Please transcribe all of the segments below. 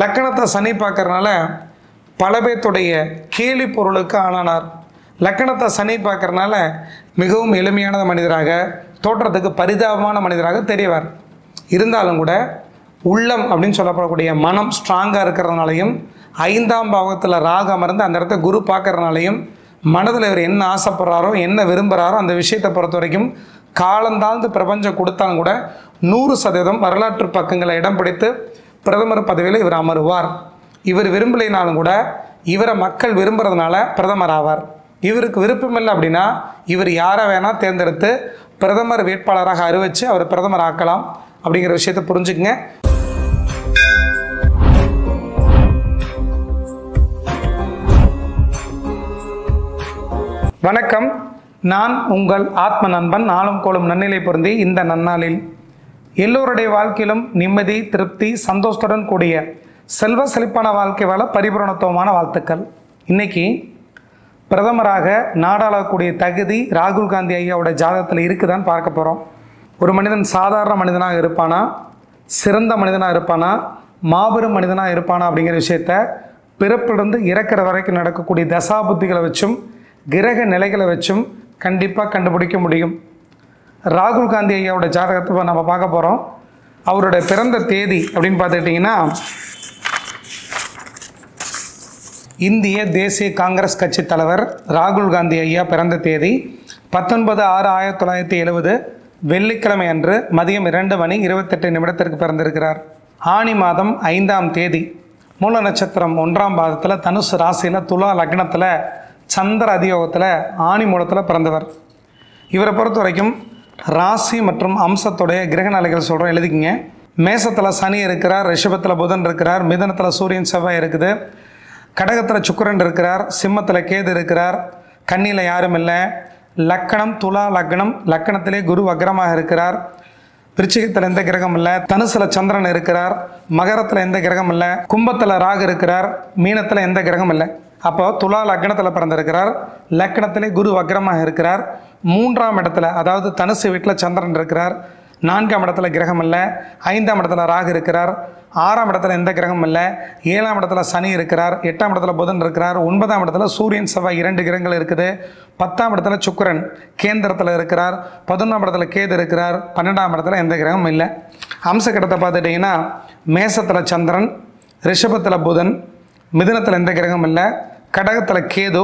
லக்கணத்தை சனி பார்க்கறனால பல பேர்த்துடைய கேலி பொருளுக்கு ஆளானார். லக்கணத்தை சனி பார்க்கறனால மிகவும் எளிமையான மனிதராக, தோற்றத்துக்கு பரிதாபமான மனிதராக தெரியவார். இருந்தாலும் கூட உள்ளம் அப்படின்னு சொல்லப்படக்கூடிய மனம் ஸ்ட்ராங்காக இருக்கிறதுனாலையும், 5ஆம் பாவத்தில் ராகு அமர்ந்து அந்த இடத்த குரு பார்க்கறதுனாலையும், மனதில் இவர் என்ன ஆசைப்படுறாரோ என்ன விரும்புகிறாரோ அந்த விஷயத்தை பொறுத்த வரைக்கும் காலந்தாழ்ந்து பிரபஞ்சம் கொடுத்தாலும் கூட 100% வரலாற்று பக்கங்களை இடம் பிடித்து பிரதமர் பதவியில் இவர் அமருவார். இவர் விரும்பலைனாலும் கூட இவரை மக்கள் விரும்புறதுனால பிரதமர் ஆவார். இவருக்கு விருப்பமில்லை அப்படின்னா இவர் யாரை வேணால் தேர்ந்தெடுத்து பிரதமர் வேட்பாளராக அறிவித்து அவர் பிரதமர் ஆக்கலாம். அப்படிங்கிற விஷயத்தை புரிஞ்சுக்குங்க. வணக்கம், நான் உங்கள் ஆத்ம நண்பன். நாளும் கோளும் நன்னிலை பொருந்தி இந்த நன்னாளில் எல்லோருடைய வாழ்க்கையிலும் நிம்மதி, திருப்தி, சந்தோஷத்துடன் கூடிய செல்வ செழிப்பான வாழ்க்கை வாழ பரிபூரணத்துவமான வாழ்த்துக்கள். இன்னைக்கு பிரதமராக நாடாளக்கூடிய தகுதி ராகுல் காந்தி ஐயாவோட ஜாதகத்தில் இருக்குதான்னு பார்க்க போகிறோம். ஒரு மனிதன் சாதாரண மனிதனாக இருப்பானா, சிறந்த மனிதனாக இருப்பானா, மாபெரும் மனிதனாக இருப்பானா அப்படிங்கிற விஷயத்த பிறப்பிலிருந்து இறக்கிற வரைக்கும் நடக்கக்கூடிய தசாபுத்திகளை வச்சும் கிரக நிலைகளை வச்சும் கண்டிப்பாக கண்டுபிடிக்க முடியும். ராகுல் காந்தி ஐயாவோட ஜாதகத்தை நம்ம பார்க்க போகிறோம். அவருடைய பிறந்த தேதி அப்படின்னு பார்த்துக்கிட்டிங்கன்னா, இந்திய தேசிய காங்கிரஸ் கட்சி தலைவர் ராகுல் காந்தி ஐயா பிறந்த தேதி 19/6/1970 வெள்ளிக்கிழமை அன்று மதியம் 2:28 பிறந்திருக்கிறார். ஆனி மாதம் 5ஆம் தேதி மூல நட்சத்திரம் 1ஆம் பாதத்தில் தனுசு ராசியில் துலா லக்னத்தில் சந்திர அதியோகத்தில் ஆனி மூலத்தில் பிறந்தவர். இவரை பொறுத்த வரைக்கும் ராசி மற்றும் அம்சத்துடைய கிரக நிலைகள் சொல்கிறோம், எழுதிக்கிங்க. மேசத்தில் சனி இருக்கிறார், ரிஷபத்தில் புதன் இருக்கிறார், மிதனத்தில் சூரியன் செவ்வாய் இருக்குது, கடகத்தில் சுக்கிரன் இருக்கிறார், சிம்மத்தில் கேது இருக்கிறார், கன்னியில் யாரும் இல்லை. லக்கணம் துலா லக்னம், லக்கணத்திலே குரு வக்ரமாக இருக்கிறார். விருச்சிகத்தில் எந்த கிரகம் இல்லை. தனுசில் சந்திரன் இருக்கிறார், மகரத்தில் எந்த கிரகம் இல்லை. கும்பத்தில் ராகு இருக்கிறார், மீனத்தில் எந்த கிரகம் இல்லை. அப்போ துலா லக்னத்தில் பிறந்திருக்கிறார், லக்னத்திலே குரு வக்ரமாக இருக்கிறார். 3ஆம் இடத்துல அதாவது தனுசு வீட்டில் சந்திரன் இருக்கிறார், 4ஆம் இடத்துல கிரகம் இல்லை. 5ஆம் இடத்துல ராகு இருக்கிறார், 6ஆம் இடத்துல எந்த கிரகம் இல்லை. 7ஆம் இடத்துல சனி இருக்கிறார், 8ஆம் இடத்துல புதன் இருக்கிறார், 9ஆம் இடத்துல சூரியன் செவ்வாய் 2 கிரகங்கள் இருக்குது, 10ஆம் இடத்துல சுக்கிரன் கேந்திரத்தில் இருக்கிறார், 11ஆம் இடத்துல கேது இருக்கிறார், 12ஆம் இடத்துல எந்த கிரகம் இல்லை. அம்சக்கட்டத்தை பார்த்துட்டிங்கன்னா மேசத்தில் சந்திரன், ரிஷபத்தில் புதன், மிதுனத்தில் எந்த கிரகம் இல்லை, கடகத்தில் கேது,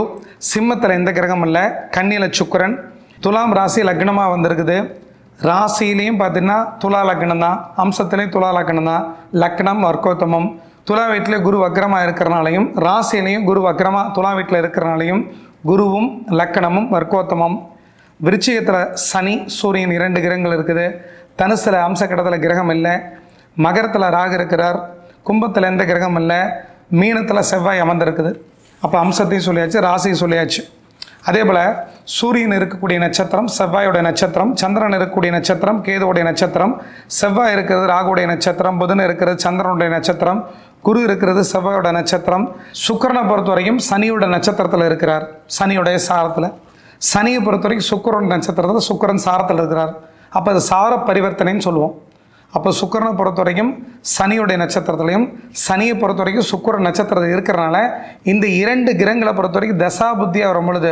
சிம்மத்தில் எந்த கிரகம் இல்லை, கன்னியில் சுக்கிரன். துலாம் ராசி லக்னமாக வந்திருக்குது. ராசியிலையும் பார்த்தீங்கன்னா துலா லக்னம் தான், அம்சத்துலேயும் துலா லக்னம் தான். லக்னம் வர்க்கோத்தமம். துலா வீட்டிலே குரு வக்ரமாக இருக்கிறனாலையும், ராசியிலையும் குரு வக்ரமாக துலா வீட்டில் இருக்கிறனாலையும் குருவும் லக்கணமும் வர்க்கோத்தமம். விருச்சிகத்தில் சனி சூரியன் 2 கிரகங்கள் இருக்குது. தனுசில் அம்சக்கட்டத்தில் கிரகம் இல்லை. மகரத்தில் ராகு இருக்கிறார், கும்பத்தில் எந்த கிரகம் இல்லை. மீனத்தில் செவ்வாய் அமர்ந்திருக்குது. அப்போ அம்சத்தையும் சொல்லியாச்சு, ராசியும் சொல்லியாச்சு. அதே போல் சூரியன் இருக்கக்கூடிய நட்சத்திரம் செவ்வாயோடைய நட்சத்திரம், சந்திரன் இருக்கக்கூடிய நட்சத்திரம் கேதுவுடைய நட்சத்திரம், செவ்வாய் இருக்கிறது ராகுடைய நட்சத்திரம், புதன் இருக்கிறது சந்திரனுடைய நட்சத்திரம், குரு இருக்கிறது செவ்வாயோட நட்சத்திரம். சுக்கிரனை பொறுத்த வரைக்கும் சனியோட நட்சத்திரத்தில் இருக்கிறார், சனியுடைய சாரத்தில். சனியை பொறுத்த வரைக்கும் சுக்கிரன் நட்சத்திரத்தில் சுக்கிரன் சாரத்தில் இருக்கிறார். அப்போ அது சார பரிவர்த்தனைன்னு சொல்லுவோம். அப்போ சுக்கிரனை பொறுத்த வரைக்கும் சனியுடைய நட்சத்திரத்துலையும், சனியை பொறுத்த வரைக்கும் சுக்கிரன் நட்சத்திரத்தில் இருக்கிறனால இந்த 2 கிரகங்களை பொறுத்த வரைக்கும் தசா புத்தியாக வரும் பொழுது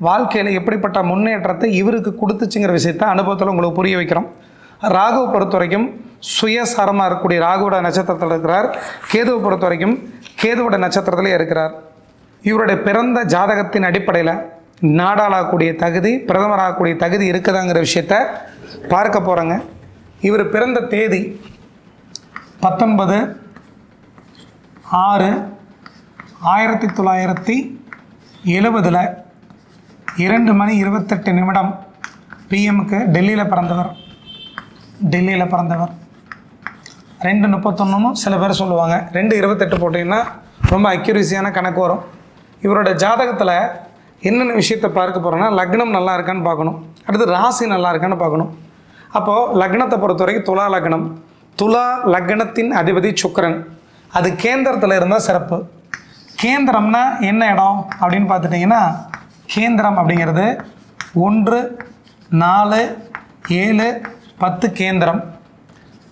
வாழ்க்கையில் எப்படிப்பட்ட முன்னேற்றத்தை இவருக்கு கொடுத்துச்சுங்கிற விஷயத்தை அனுபவத்தில் உங்களுக்கு புரிய வைக்கிறோம். ராகுவை பொறுத்த வரைக்கும் சுயசாரமாக இருக்கக்கூடிய ராகுவோட நட்சத்திரத்தில் இருக்கிறார். கேதுவை பொறுத்த வரைக்கும் கேதுவோட நட்சத்திரத்திலே இருக்கிறார். இவருடைய பிறந்த ஜாதகத்தின் அடிப்படையில் நாடாளக்கூடிய தகுதி, பிரதமராகக்கூடிய தகுதி இருக்குதாங்கிற விஷயத்தை பார்க்க போகிறோங்க. இவர் பிறந்த தேதி 19/6/1970 2:28 PM டெல்லியில் பிறந்தவர். 2:31 சில பேர் சொல்லுவாங்க, 2:28 போட்டிங்கன்னா ரொம்ப அக்யூரேசியான கணக்கு வரும். இவரோட ஜாதகத்தில் என்னென்ன விஷயத்தை பார்க்க போகிறோன்னா, லக்னம் நல்லா இருக்கான்னு பார்க்கணும், அடுத்து ராசி நல்லா இருக்கான்னு பார்க்கணும். அப்போது லக்னத்தை பொறுத்த வரைக்கும் துலா லக்னம். துலா லக்னத்தின் அதிபதி சுக்கிரன். அது கேந்திரத்தில் இருந்தால் சிறப்பு. கேந்திரம்னா என்ன இடம் அப்படின்னு பார்த்துட்டிங்கன்னா, கேந்திரம் அப்படிங்கிறது 1, 4, 7, 10 கேந்திரம்.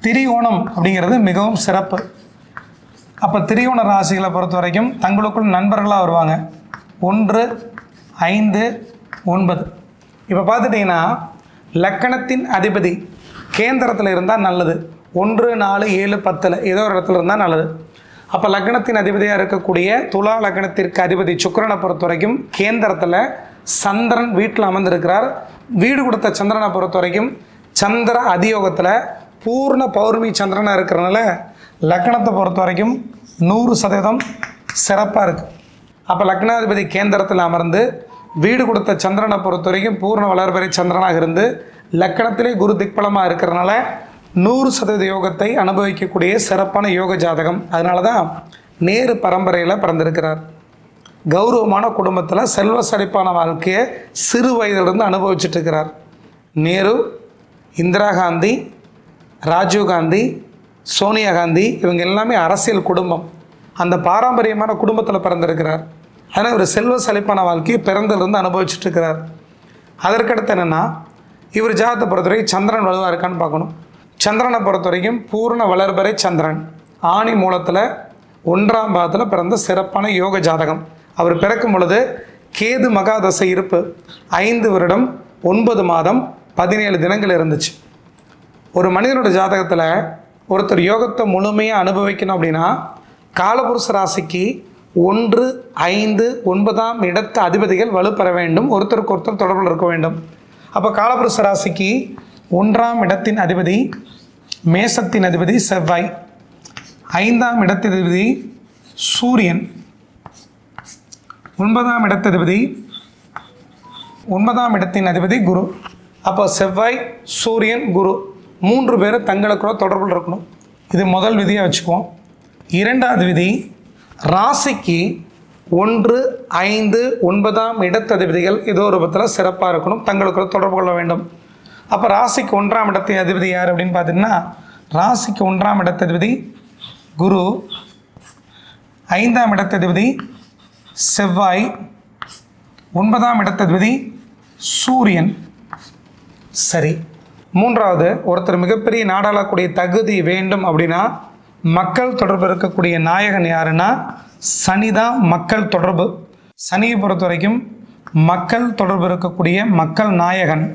திரிகோணம் அப்படிங்கிறது மிகவும் சிறப்பு. அப்போ திரிகோண ராசிகளை பொறுத்த வரைக்கும் தங்களுக்குள் நண்பர்களாக வருவாங்க. 1, 5, 9. இப்போ பார்த்துட்டிங்கன்னா லக்கணத்தின் அதிபதி கேந்திரத்தில் இருந்தால் நல்லது. 1, 4, 7, 10 ஏதோ ஒரு இடத்துல இருந்தால் நல்லது. அப்போ லக்னத்தின் அதிபதியாக இருக்கக்கூடிய துலா லக்னத்திற்கு அதிபதி சுக்கிரனை பொறுத்த வரைக்கும் கேந்திரத்தில் சந்திரன் வீட்டில் அமர்ந்திருக்கிறார். வீடு கொடுத்த சந்திரனை பொறுத்த வரைக்கும் சந்திர அதியோகத்தில் பூர்ண பௌர்ணமி சந்திரனாக இருக்கிறனால லக்னத்தை பொறுத்த வரைக்கும் 100% சிறப்பாக இருக்குது. அப்போ லக்னாதிபதி கேந்திரத்தில் அமர்ந்து வீடு கொடுத்த சந்திரனை பொறுத்த வரைக்கும் பூர்ண வளர்பறை சந்திரனாக இருந்து லக்கணத்திலே குரு திக்பலமாக இருக்கிறனால 100% யோகத்தை அனுபவிக்கக்கூடிய சிறப்பான யோக ஜாதகம். அதனால தான் நேரு பரம்பரையில் பிறந்திருக்கிறார். கௌரவமான குடும்பத்தில் செல்வ செழிப்பான வாழ்க்கையை சிறு வயதிலிருந்து அனுபவிச்சுட்டு இருக்கிறார். நேரு, இந்திரா காந்தி, ராஜீவ் காந்தி, சோனியா காந்தி இவங்க எல்லாமே அரசியல் குடும்பம். அந்த பாரம்பரியமான குடும்பத்தில் பிறந்திருக்கிறார். அதனால் இவர் செல்வ செழிப்பான வாழ்க்கையை பிறந்திலிருந்து அனுபவிச்சுட்டு இருக்கிறார். அதற்கடுத்து என்னென்னா இவர் ஜாதகத்தை பொறுத்த வரைக்கும் சந்திரன் வலுவாக இருக்கான்னு பார்க்கணும். சந்திரனை பொறுத்த வரைக்கும் பூர்ண வளர்பறை சந்திரன் ஆணி மூலத்தில் 1ஆம் பாதத்தில் பிறந்த சிறப்பான யோக ஜாதகம். அவர் பிறக்கும் பொழுது கேது மகாதசை இருப்பு 5 வருடம் 9 மாதம் 17 தினங்கள் இருந்துச்சு. ஒரு மனிதனோட ஜாதகத்தில் ஒருத்தர் யோகத்தை முழுமையாக அனுபவிக்கணும் அப்படின்னா காலபுருஷ ராசிக்கு 1, 5, 9ஆம் இடத்து அதிபதிகள் வலுப்பெற வேண்டும். ஒருத்தருக்கு ஒருத்தர் தொடர்பில் இருக்க வேண்டும். அப்போ காலபுருஷ ராசிக்கு 1ஆம் இடத்தின் அதிபதி மேசத்தின் அதிபதி செவ்வாய், 5ஆம் இடத்தின் அதிபதி சூரியன், 9ஆம் இடத்ததிபதி 9ஆம் இடத்தின் அதிபதி குரு. அப்போ செவ்வாய், சூரியன், குரு 3 பேர் தங்களுக்குள்ள தொடர்பில் இருக்கணும். இது முதல் விதியாக வச்சுக்குவோம். 2வது விதி ராசிக்கு 1, 5, 9ஆம் இடத்ததிபதிகள் ஏதோ ஒரு ரூபத்தில் சிறப்பாக இருக்கணும், தங்களுக்குள்ள தொடர்பு கொள்ள வேண்டும். அப்போ ராசிக்கு 1ஆம் இடத்தின் அதிபதி யார் அப்படின்னு பார்த்தீங்கன்னா ராசிக்கு 1ஆம் இடத்ததிபதி குரு, 5ஆம் இடத்ததிபதி செவ்வாய், 9ஆம் இடத்ததிபதி சூரியன். சரி, 3வது ஒருத்தர் மிகப்பெரிய நாடாளக்கூடிய தகுதி வேண்டும் அப்படின்னா மக்கள் தொடர்பு இருக்கக்கூடிய நாயகன் யாருன்னா சனி தான். மக்கள் தொடர்பு சனியை பொறுத்த வரைக்கும் மக்கள் தொடர்பு இருக்கக்கூடிய மக்கள் நாயகன்.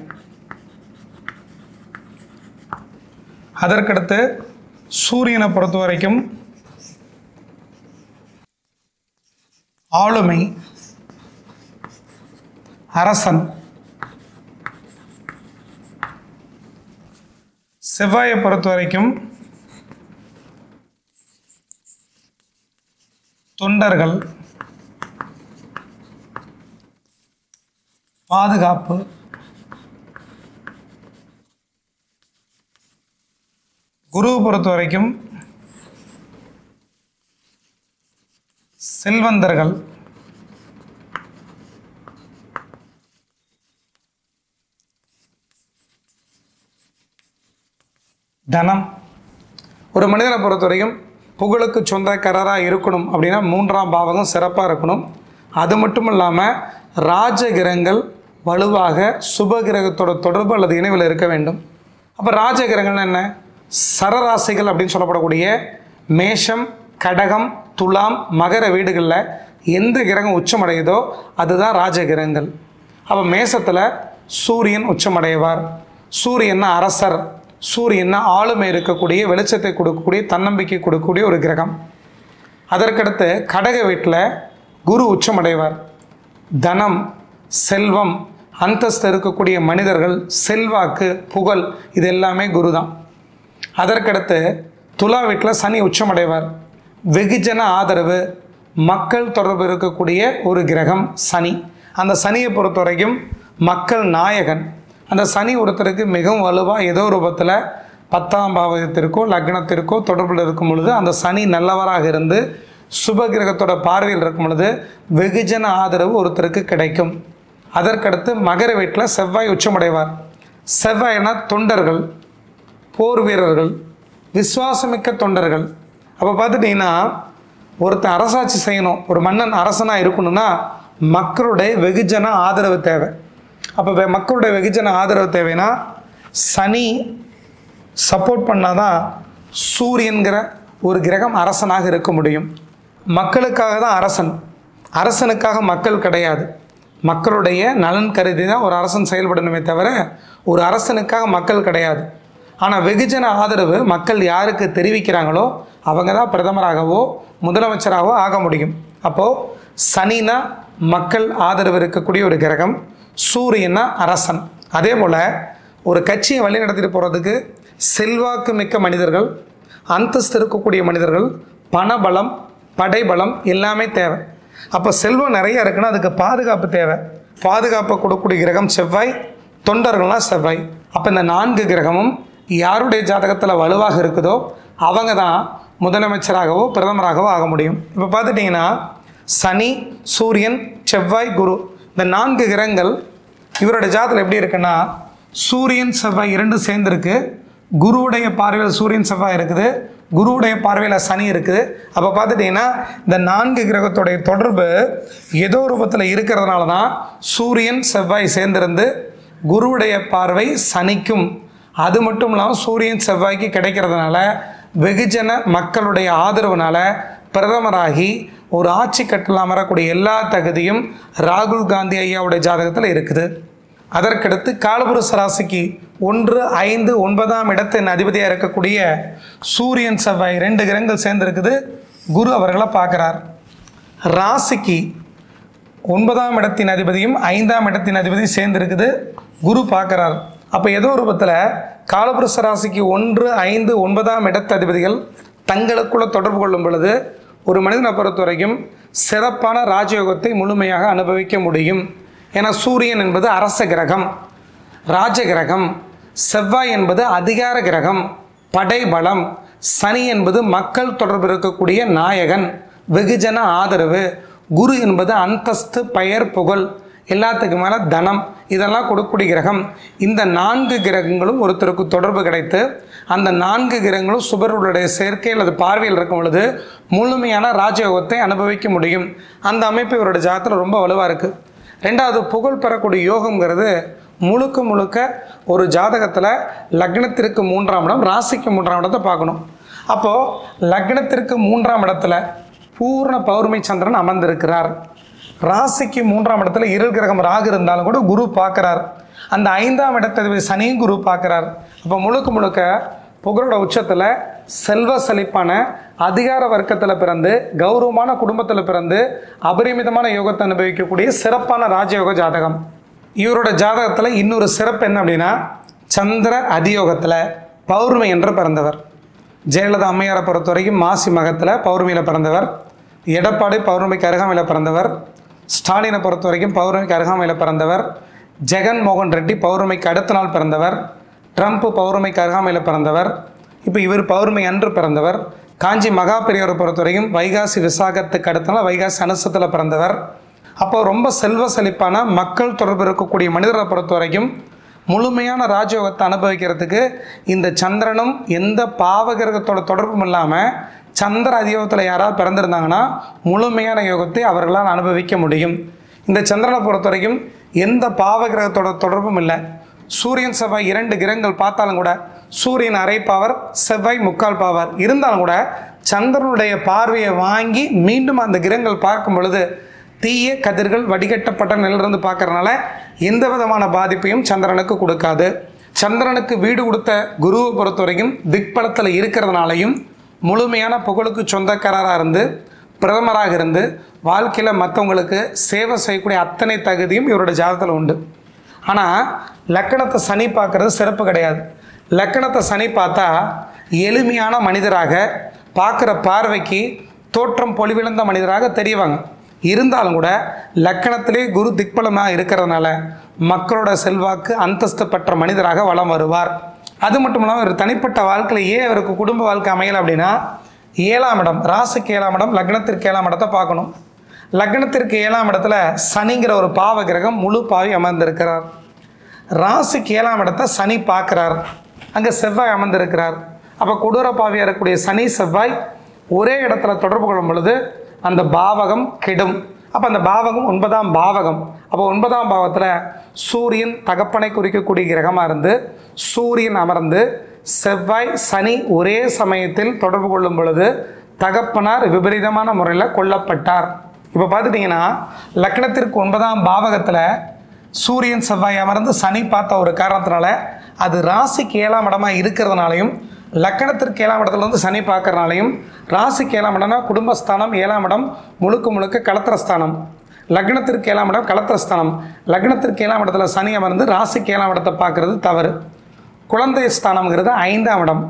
அதற்கடுத்து சூரியனை பொறுத்த வரைக்கும் ஆளுமை, அரசன். செவ்வாயை பொறுத்த வரைக்கும் தொண்டர்கள், பாதுகாப்பு. குருவை பொறுத்த வரைக்கும் செல்வந்தர்கள், தனம். ஒரு மனிதனை பொறுத்த வரைக்கும் புகழுக்கு சொந்தக்காரராக இருக்கணும் அப்படின்னா 3ஆம் பாவகம் சிறப்பாக இருக்கணும். அது மட்டும் இல்லாமல் ராஜகிரகங்கள் வலுவாக சுபகிரகத்தோட தொடர்பு அல்லது இணைவில் இருக்க வேண்டும். அப்போ ராஜகிரகங்கள் என்ன? சரராசிகள் அப்படின்னு சொல்லப்படக்கூடிய மேஷம், கடகம், துலாம், மகர வீடுகளில் எந்த கிரகம் உச்சமடையுதோ அதுதான் ராஜகிரகங்கள். அப்போ மேசத்தில் சூரியன் உச்சமடைவார். சூரியன்னா அரசர், சூரியன்னா ஆளுமை இருக்கக்கூடிய, வெளிச்சத்தை கொடுக்கக்கூடிய, தன்னம்பிக்கை கொடுக்கக்கூடிய ஒரு கிரகம். அதற்கடுத்து கடக வீட்டில் குரு உச்சமடைவார். தனம், செல்வம், அந்தஸ்து இருக்கக்கூடிய மனிதர்கள், செல்வாக்கு, புகழ் இது எல்லாமே குரு தான். அதற்கடுத்து துலா வீட்டில் சனி உச்சமடைவார். வெகுஜன ஆதரவு, மக்கள் தொடர்பு இருக்கக்கூடிய ஒரு கிரகம் சனி. அந்த சனியை பொறுத்த வரைக்கும் மக்கள் நாயகன். அந்த சனி ஒருத்தருக்கு மிகவும் வலுவாக ஏதோ ரூபத்தில் 10ஆம் பாவகத்திற்கோ லக்னத்திற்கோ தொடர்பில் இருக்கும் பொழுது அந்த சனி நல்லவராக இருந்து சுபகிரகத்தோட பார்வையில் இருக்கும் பொழுது வெகுஜன ஆதரவு ஒருத்தருக்கு கிடைக்கும். அதற்கடுத்து மகர வீட்டில் செவ்வாய் உச்சமடைவார். செவ்வாய்னா தொண்டர்கள், போர் வீரர்கள், விசுவாசமிக்க தொண்டர்கள். அப்போ பார்த்துட்டிங்கன்னா ஒருத்தர் அரசாட்சி செய்யணும், ஒரு மன்னன் அரசனாக இருக்கணும்னா மக்களுடைய வெகுஜன ஆதரவு தேவை. அப்போ மக்களுடைய வெகுஜன ஆதரவு தேவைன்னா சனி சப்போர்ட் பண்ணால் தான் சூரியன்கிற ஒரு கிரகம் அரசனாக இருக்க முடியும். மக்களுக்காக தான் அரசன், அரசனுக்காக மக்கள் கிடையாது. மக்களுடைய நலன் கருதி தான் ஒரு அரசன் செயல்படணுமே தவிர ஒரு அரசனுக்காக மக்கள் கிடையாது. ஆனால் வெகுஜன ஆதரவு மக்கள் யாருக்கு தெரிவிக்கிறாங்களோ அவங்க தான் பிரதமராகவோ முதலமைச்சராகவோ ஆக முடியும். அப்போது சனினா மக்கள் ஆதரவு இருக்கக்கூடிய ஒரு கிரகம், சூரியனா அரசன். அதே போல் ஒரு கட்சியை வழி நடத்திட்டு போகிறதுக்கு செல்வாக்கு மிக்க மனிதர்கள், அந்தஸ்து இருக்கக்கூடிய மனிதர்கள், பணபலம், படைபலம் எல்லாமே தேவை. அப்போ செல்வம் நிறைய இருக்குன்னா அதுக்கு பாதுகாப்பு தேவை. பாதுகாப்பை கொடுக்கக்கூடிய கிரகம் செவ்வாய், தொண்டர்கள்லாம் செவ்வாய். அப்போ இந்த 4 கிரகமும் யாருடைய ஜாதகத்தில் வலுவாக இருக்குதோ அவங்க தான் முதலமைச்சராகவோ பிரதமராகவோ ஆக முடியும். இப்போ பார்த்துட்டிங்கன்னா சனி, சூரியன், செவ்வாய், குரு இந்த 4 கிரகங்கள் இவருடைய ஜாதகத்தில் எப்படி இருக்குன்னா சூரியன் செவ்வாய் 2 சேர்ந்துருக்கு. குருவுடைய பார்வையில் சூரியன் செவ்வாய் இருக்குது, குருவுடைய பார்வையில் சனி இருக்குது. அப்போ பார்த்துட்டிங்கன்னா இந்த 4 கிரகத்துடைய தொடர்பு ஏதோ ரூபத்தில் இருக்கிறதுனால தான் சூரியன் செவ்வாய் சேர்ந்திருந்து குருவுடைய பார்வை சனிக்கும், அது மட்டும் இல்லாமல் சூரியன் செவ்வாய்க்கு கிடைக்கிறதுனால வெகுஜன மக்களுடைய ஆதரவுனால பிரதமராகி ஒரு ஆட்சி கட்டில் அமரக்கூடிய எல்லா தகுதியும் ராகுல் காந்தி ஐயாவுடைய ஜாதகத்தில் இருக்குது. அதற்கடுத்து காலபுருஷ ராசிக்கு 1, 5, 9ஆம் இடத்தின் அதிபதியாக இருக்கக்கூடிய சூரியன் செவ்வாய் 2 கிரகங்கள் சேர்ந்துருக்குது. குரு அவர்களை பார்க்குறார். ராசிக்கு 9ஆம் இடத்தின் அதிபதியும் 5ஆம் இடத்தின் அதிபதியும் சேர்ந்துருக்குது. குரு பார்க்குறார். அப்போ ஏதோ ரூபத்தில் காலபுருஷ ராசிக்கு 1, 5, 9ஆம் இடத்து அதிபதிகள் தங்களுக்குள்ள தொடர்பு கொள்ளும் பொழுது ஒரு மனிதனை பொறுத்த வரைக்கும் சிறப்பான ராஜயோகத்தை முழுமையாக அனுபவிக்க முடியும். ஏன்னா சூரியன் என்பது அரச கிரகம், ராஜ கிரகம். செவ்வாய் என்பது அதிகார கிரகம், படைபலம். சனி என்பது மக்கள் தொடர்பு இருக்கக்கூடிய நாயகன், வெகுஜன ஆதரவு. குரு என்பது அந்தஸ்து, பெயர், புகழ், எல்லாத்துக்கு மேலே தனம், இதெல்லாம் கொடுக்கக்கூடிய கிரகம். இந்த 4 கிரகங்களும் ஒருத்தருக்கு தொடர்பு கிடைத்து அந்த 4 கிரகங்களும் சுபருடைய சேர்க்கை அல்லது பார்வையில் இருக்கும் பொழுது முழுமையான ராஜயோகத்தை அனுபவிக்க முடியும். அந்த அமைப்பு இவருடைய ஜாதகத்தில் ரொம்ப வலுவாக இருக்குது. 2வது புகழ் பெறக்கூடிய யோகம்ங்கிறது முழுக்க முழுக்க ஒரு ஜாதகத்தில் லக்னத்திற்கு 3ஆம் இடம், ராசிக்கு 3ஆம் இடத்தை பார்க்கணும். அப்போது லக்னத்திற்கு 3ஆம் இடத்துல பூர்ண பௌர்ணமி சந்திரன் அமர்ந்திருக்கிறார். ராசிக்கு 3ஆம் இடத்துல இருள் கிரகம் ராகு இருந்தாலும் கூட குரு பார்க்குறார். அந்த 5ஆம் இடத்தை சனியும் குரு பார்க்குறார். அப்போ முழுக்க முழுக்க புகழோட உச்சத்தில் செல்வ செழிப்பான அதிகார வர்க்கத்தில் பிறந்து கௌரவமான குடும்பத்தில் பிறந்து அபரிமிதமான யோகத்தை அனுபவிக்கக்கூடிய சிறப்பான ராஜயோக ஜாதகம். இவரோட ஜாதகத்தில் இன்னொரு சிறப்பு என்ன அப்படின்னா சந்திர அதியோகத்தில் பௌர்ணமி என்று பிறந்தவர். ஜெயலலிதா அம்மையாரை பொறுத்த வரைக்கும் மாசி மகத்தில் பௌர்ணமியில் பிறந்தவர். எடப்பாடி பௌர்ணமிக்கு அருகாமையில் பிறந்தவர். ஸ்டாலினை பொறுத்த வரைக்கும் பௌர்ணமிக்கு அருகாமையில் பிறந்தவர். ஜெகன்மோகன் ரெட்டி பௌர்ணமிக்கு அடுத்த நாள் பிறந்தவர். ட்ரம்ப் பௌர்ணமிக்கு அருகாமையில் பிறந்தவர். இப்போ இவர் பௌர்ணமி அன்று பிறந்தவர். காஞ்சி மகா பெரியவரை பொறுத்த வரைக்கும் வைகாசி விசாகத்துக்கு அடுத்த நாள் வைகாசி அனுசத்தில் பிறந்தவர். அப்போ ரொம்ப செல்வ செழிப்பான மக்கள் தொடர்பு இருக்கக்கூடிய மனிதரை பொறுத்த வரைக்கும் முழுமையான ராஜயோகத்தை அனுபவிக்கிறதுக்கு இந்த சந்திரனும் எந்த பாவகிரகத்தோட தொடர்பும் இல்லாமல் சந்திர அதியோகத்தில் யாராவது பிறந்திருந்தாங்கன்னா முழுமையான யோகத்தை அவர்களால் அனுபவிக்க முடியும். இந்த சந்திரனை பொறுத்த வரைக்கும் எந்த பாவகிரகத்தோட தொடர்பும் இல்லை. சூரியன் செவ்வாய் 2 கிரகங்கள் பார்த்தாலும் கூட சூரியன் அரை பாவர், செவ்வாய் 3/4 பாவர் இருந்தாலும் கூட சந்திரனுடைய பார்வையை வாங்கி மீண்டும் அந்த கிரகங்கள் பார்க்கும் பொழுது தீய கதிர்கள் வடிகட்டப்பட்ட நிலையிலிருந்து பார்க்கறதுனால எந்த விதமான பாதிப்பையும் சந்திரனுக்கு கொடுக்காது. சந்திரனுக்கு வீடு கொடுத்த குருவை பொறுத்த வரைக்கும் திக்பலத்தில் இருக்கிறதுனாலையும் முழுமையான புகழுக்கு சொந்தக்காரராக இருந்து பிரதமராக இருந்து வாழ்க்கையில் மற்றவங்களுக்கு சேவை செய்யக்கூடிய அத்தனை தகுதியும் இவரோட ஜாதகத்தில் உண்டு. ஆனால் லக்கணத்தை சனி பார்க்குறது சிறப்பு கிடையாது. லக்கணத்தை சனி பார்த்தா எளிமையான மனிதராக பார்க்குற பார்வைக்கு தோற்றம் பொலிவிழந்த மனிதராக தெரியவாங்க. இருந்தாலும் கூட லக்கணத்திலே குரு திக்பலமாக இருக்கிறதுனால மக்களோட செல்வாக்கு அந்தஸ்து பெற்ற மனிதராக வலம் வருவார். அது மட்டும் இல்லாமல் ஒரு தனிப்பட்ட வாழ்க்கையில் ஏன் அவருக்கு குடும்ப வாழ்க்கை அமையலை அப்படின்னா 7ஆம் இடம், ராசிக்கு 7ஆம் இடம், லக்னத்திற்கு 7ஆம் இடத்தை பார்க்கணும். லக்னத்திற்கு 7ஆம் இடத்துல சனிங்கிற ஒரு பாவ கிரகம் முழு பாவி அமர்ந்திருக்கிறார். ராசிக்கு 7ஆம் இடத்தை சனி பார்க்குறார். அங்கே செவ்வாய் அமர்ந்திருக்கிறார். அப்போ கொடூர பாவியாக இருக்கக்கூடிய சனி செவ்வாய் ஒரே இடத்துல தொடர்பு கொள்ளும் பொழுது அந்த பாவகம் கெடும். அப்போ அந்த பாவகம் 9ஆம் பாவகம். அப்போ 9ஆம் பாவத்தில் சூரியன் தகப்பனை குறிக்கக்கூடிய கிரகமாக இருந்து சூரியன் அமர்ந்து செவ்வாய் சனி ஒரே சமயத்தில் தொடர்பு கொள்ளும் பொழுது தகப்பனார் விபரீதமான முறையில் கொல்லப்பட்டார். இப்போ பார்த்துட்டிங்கன்னா லக்னத்திற்கு 9ஆம் பாவகத்தில் சூரியன் செவ்வாய் அமர்ந்து சனி பார்த்த ஒரு காரணத்தினால அது ராசிக்கு 7ஆம் இடமாக இருக்கிறதுனாலையும், லக்னத்திற்கு 7ஆம் இடத்துல வந்து சனி பார்க்கறனாலையும், ராசிக்கு 7ஆம் இடம்னா குடும்பஸ்தானம், 7ஆம் இடம் முழுக்க கலத்திரஸ்தானம், லக்னத்திற்கு 7ஆம் இடம் கலத்திரஸ்தானம், லக்னத்திற்கு 7ஆம் இடத்துல சனி அமர்ந்து ராசிக்கு 7ஆம் இடத்தை பார்க்கறது தவறு. குழந்தை ஸ்தானம்ங்கிறது 5ஆம் இடம்,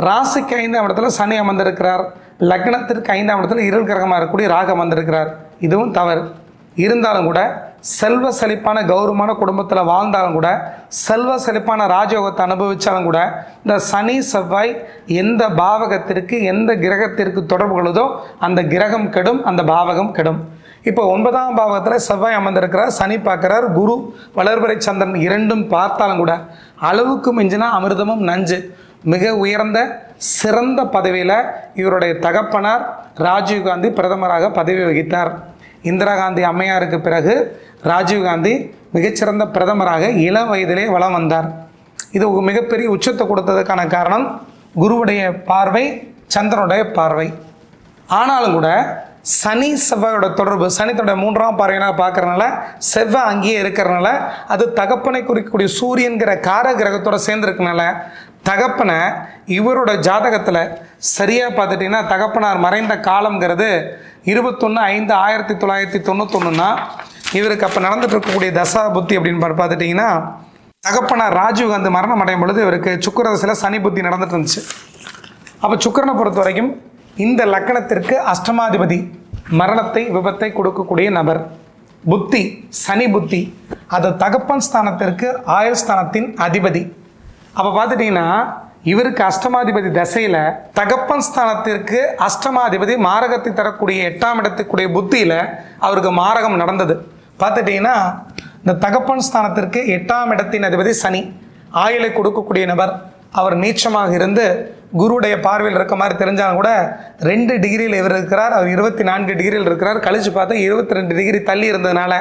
ராசிக்கு 5ஆம் இடத்துல சனி அமர்ந்திருக்கிறார், லக்னத்திற்கு 5ஆம் இடத்துல இருள் கிரகமாக இருக்கக்கூடிய ராகு அமர்ந்திருக்கிறார், இதுவும் தவறு. இருந்தாலும் கூட செல்வ செழிப்பான கௌரவமான குடும்பத்தில் வாழ்ந்தாலும் கூட, செல்வ செழிப்பான ராஜயோகத்தை அனுபவித்தாலும் கூட, இந்த சனி செவ்வாய் எந்த பாவகத்திற்கு எந்த கிரகத்திற்கு தொடர்பு கொள்ளுதோ அந்த கிரகம் கெடும், அந்த பாவகம் கெடும். இப்போ 9ஆம் பாவகத்தில் செவ்வாய் அமர்ந்திருக்கிறார், சனி பார்க்குறார், குரு வளர்பிறை சந்திரன் இரண்டும் பார்த்தாலும் கூட அளவுக்கு மிஞ்சினா அமிர்தமும் நஞ்சு. மிக உயர்ந்த சிறந்த பதவியில் இவருடைய தகப்பனார் ராஜீவ்காந்தி பிரதமராக பதவி வகித்தார். இந்திரா காந்தி அம்மையாருக்கு பிறகு ராஜீவ்காந்தி மிகச்சிறந்த பிரதமராக இளம் வயதிலே வலம் வந்தார். இது மிகப்பெரிய உச்சத்தை கொடுத்ததுக்கான காரணம் குருவுடைய பார்வை, சந்திரனுடைய பார்வை. ஆனாலும் கூட சனி செவ்வாயோட தொடர்பு, சனி தன்னுடைய 3ஆம் பார்வையினால் பார்க்கறதுனால, செவ்வாய் அங்கேயே இருக்கிறதுனால, அது தகப்பனை குறிக்கக்கூடிய சூரியன்கிற கார கிரகத்தோட சேர்ந்துருக்கனால தகப்பனை இவரோட ஜாதகத்தில் சரியாக பார்த்துட்டிங்கன்னா தகப்பனார் மறைந்த காலங்கிறது 21/5/1991. இவருக்கு அப்போ நடந்துட்டு இருக்கக்கூடிய தசா புத்தி அப்படின்னு பார்த்துட்டிங்கன்னா தகப்பனார் ராஜீவ்காந்தி மரணம் அடையும் பொழுது இவருக்கு சுக்கிரதசையில் சனி புத்தி நடந்துட்டு இருந்துச்சு. அப்போ சுக்கிரனை பொறுத்த வரைக்கும் இந்த லக்னத்திற்கு அஷ்டமாதிபதி, மரணத்தை விபத்தை கொடுக்கக்கூடிய நபர். புத்தி சனி புத்தி, அது தகப்பன் ஸ்தானத்திற்கு ஆயுள் ஸ்தானத்தின் அதிபதி. அப்போ பார்த்துட்டிங்கன்னா இவருக்கு அஷ்டமாதிபதி தசையில் தகப்பன் ஸ்தானத்திற்கு அஷ்டமாதிபதி மாரகத்தை தரக்கூடிய 8ஆம் இடத்துக்குடைய புத்தியில் அவருக்கு மாரகம் நடந்தது. பார்த்துட்டிங்கன்னா இந்த தகப்பன் ஸ்தானத்திற்கு 8ஆம் இடத்தின் அதிபதி சனி, ஆயுளை கொடுக்கக்கூடிய நபர். அவர் நீச்சமாக இருந்து குருவுடைய பார்வையில் இருக்க மாதிரி தெரிஞ்சாலும் கூட 2 டிகிரியில் இவர் இருக்கிறார், அவர் 24 டிகிரியில் இருக்கிறார். கழிச்சு பார்த்தா 22 டிகிரி தள்ளி இருந்ததுனால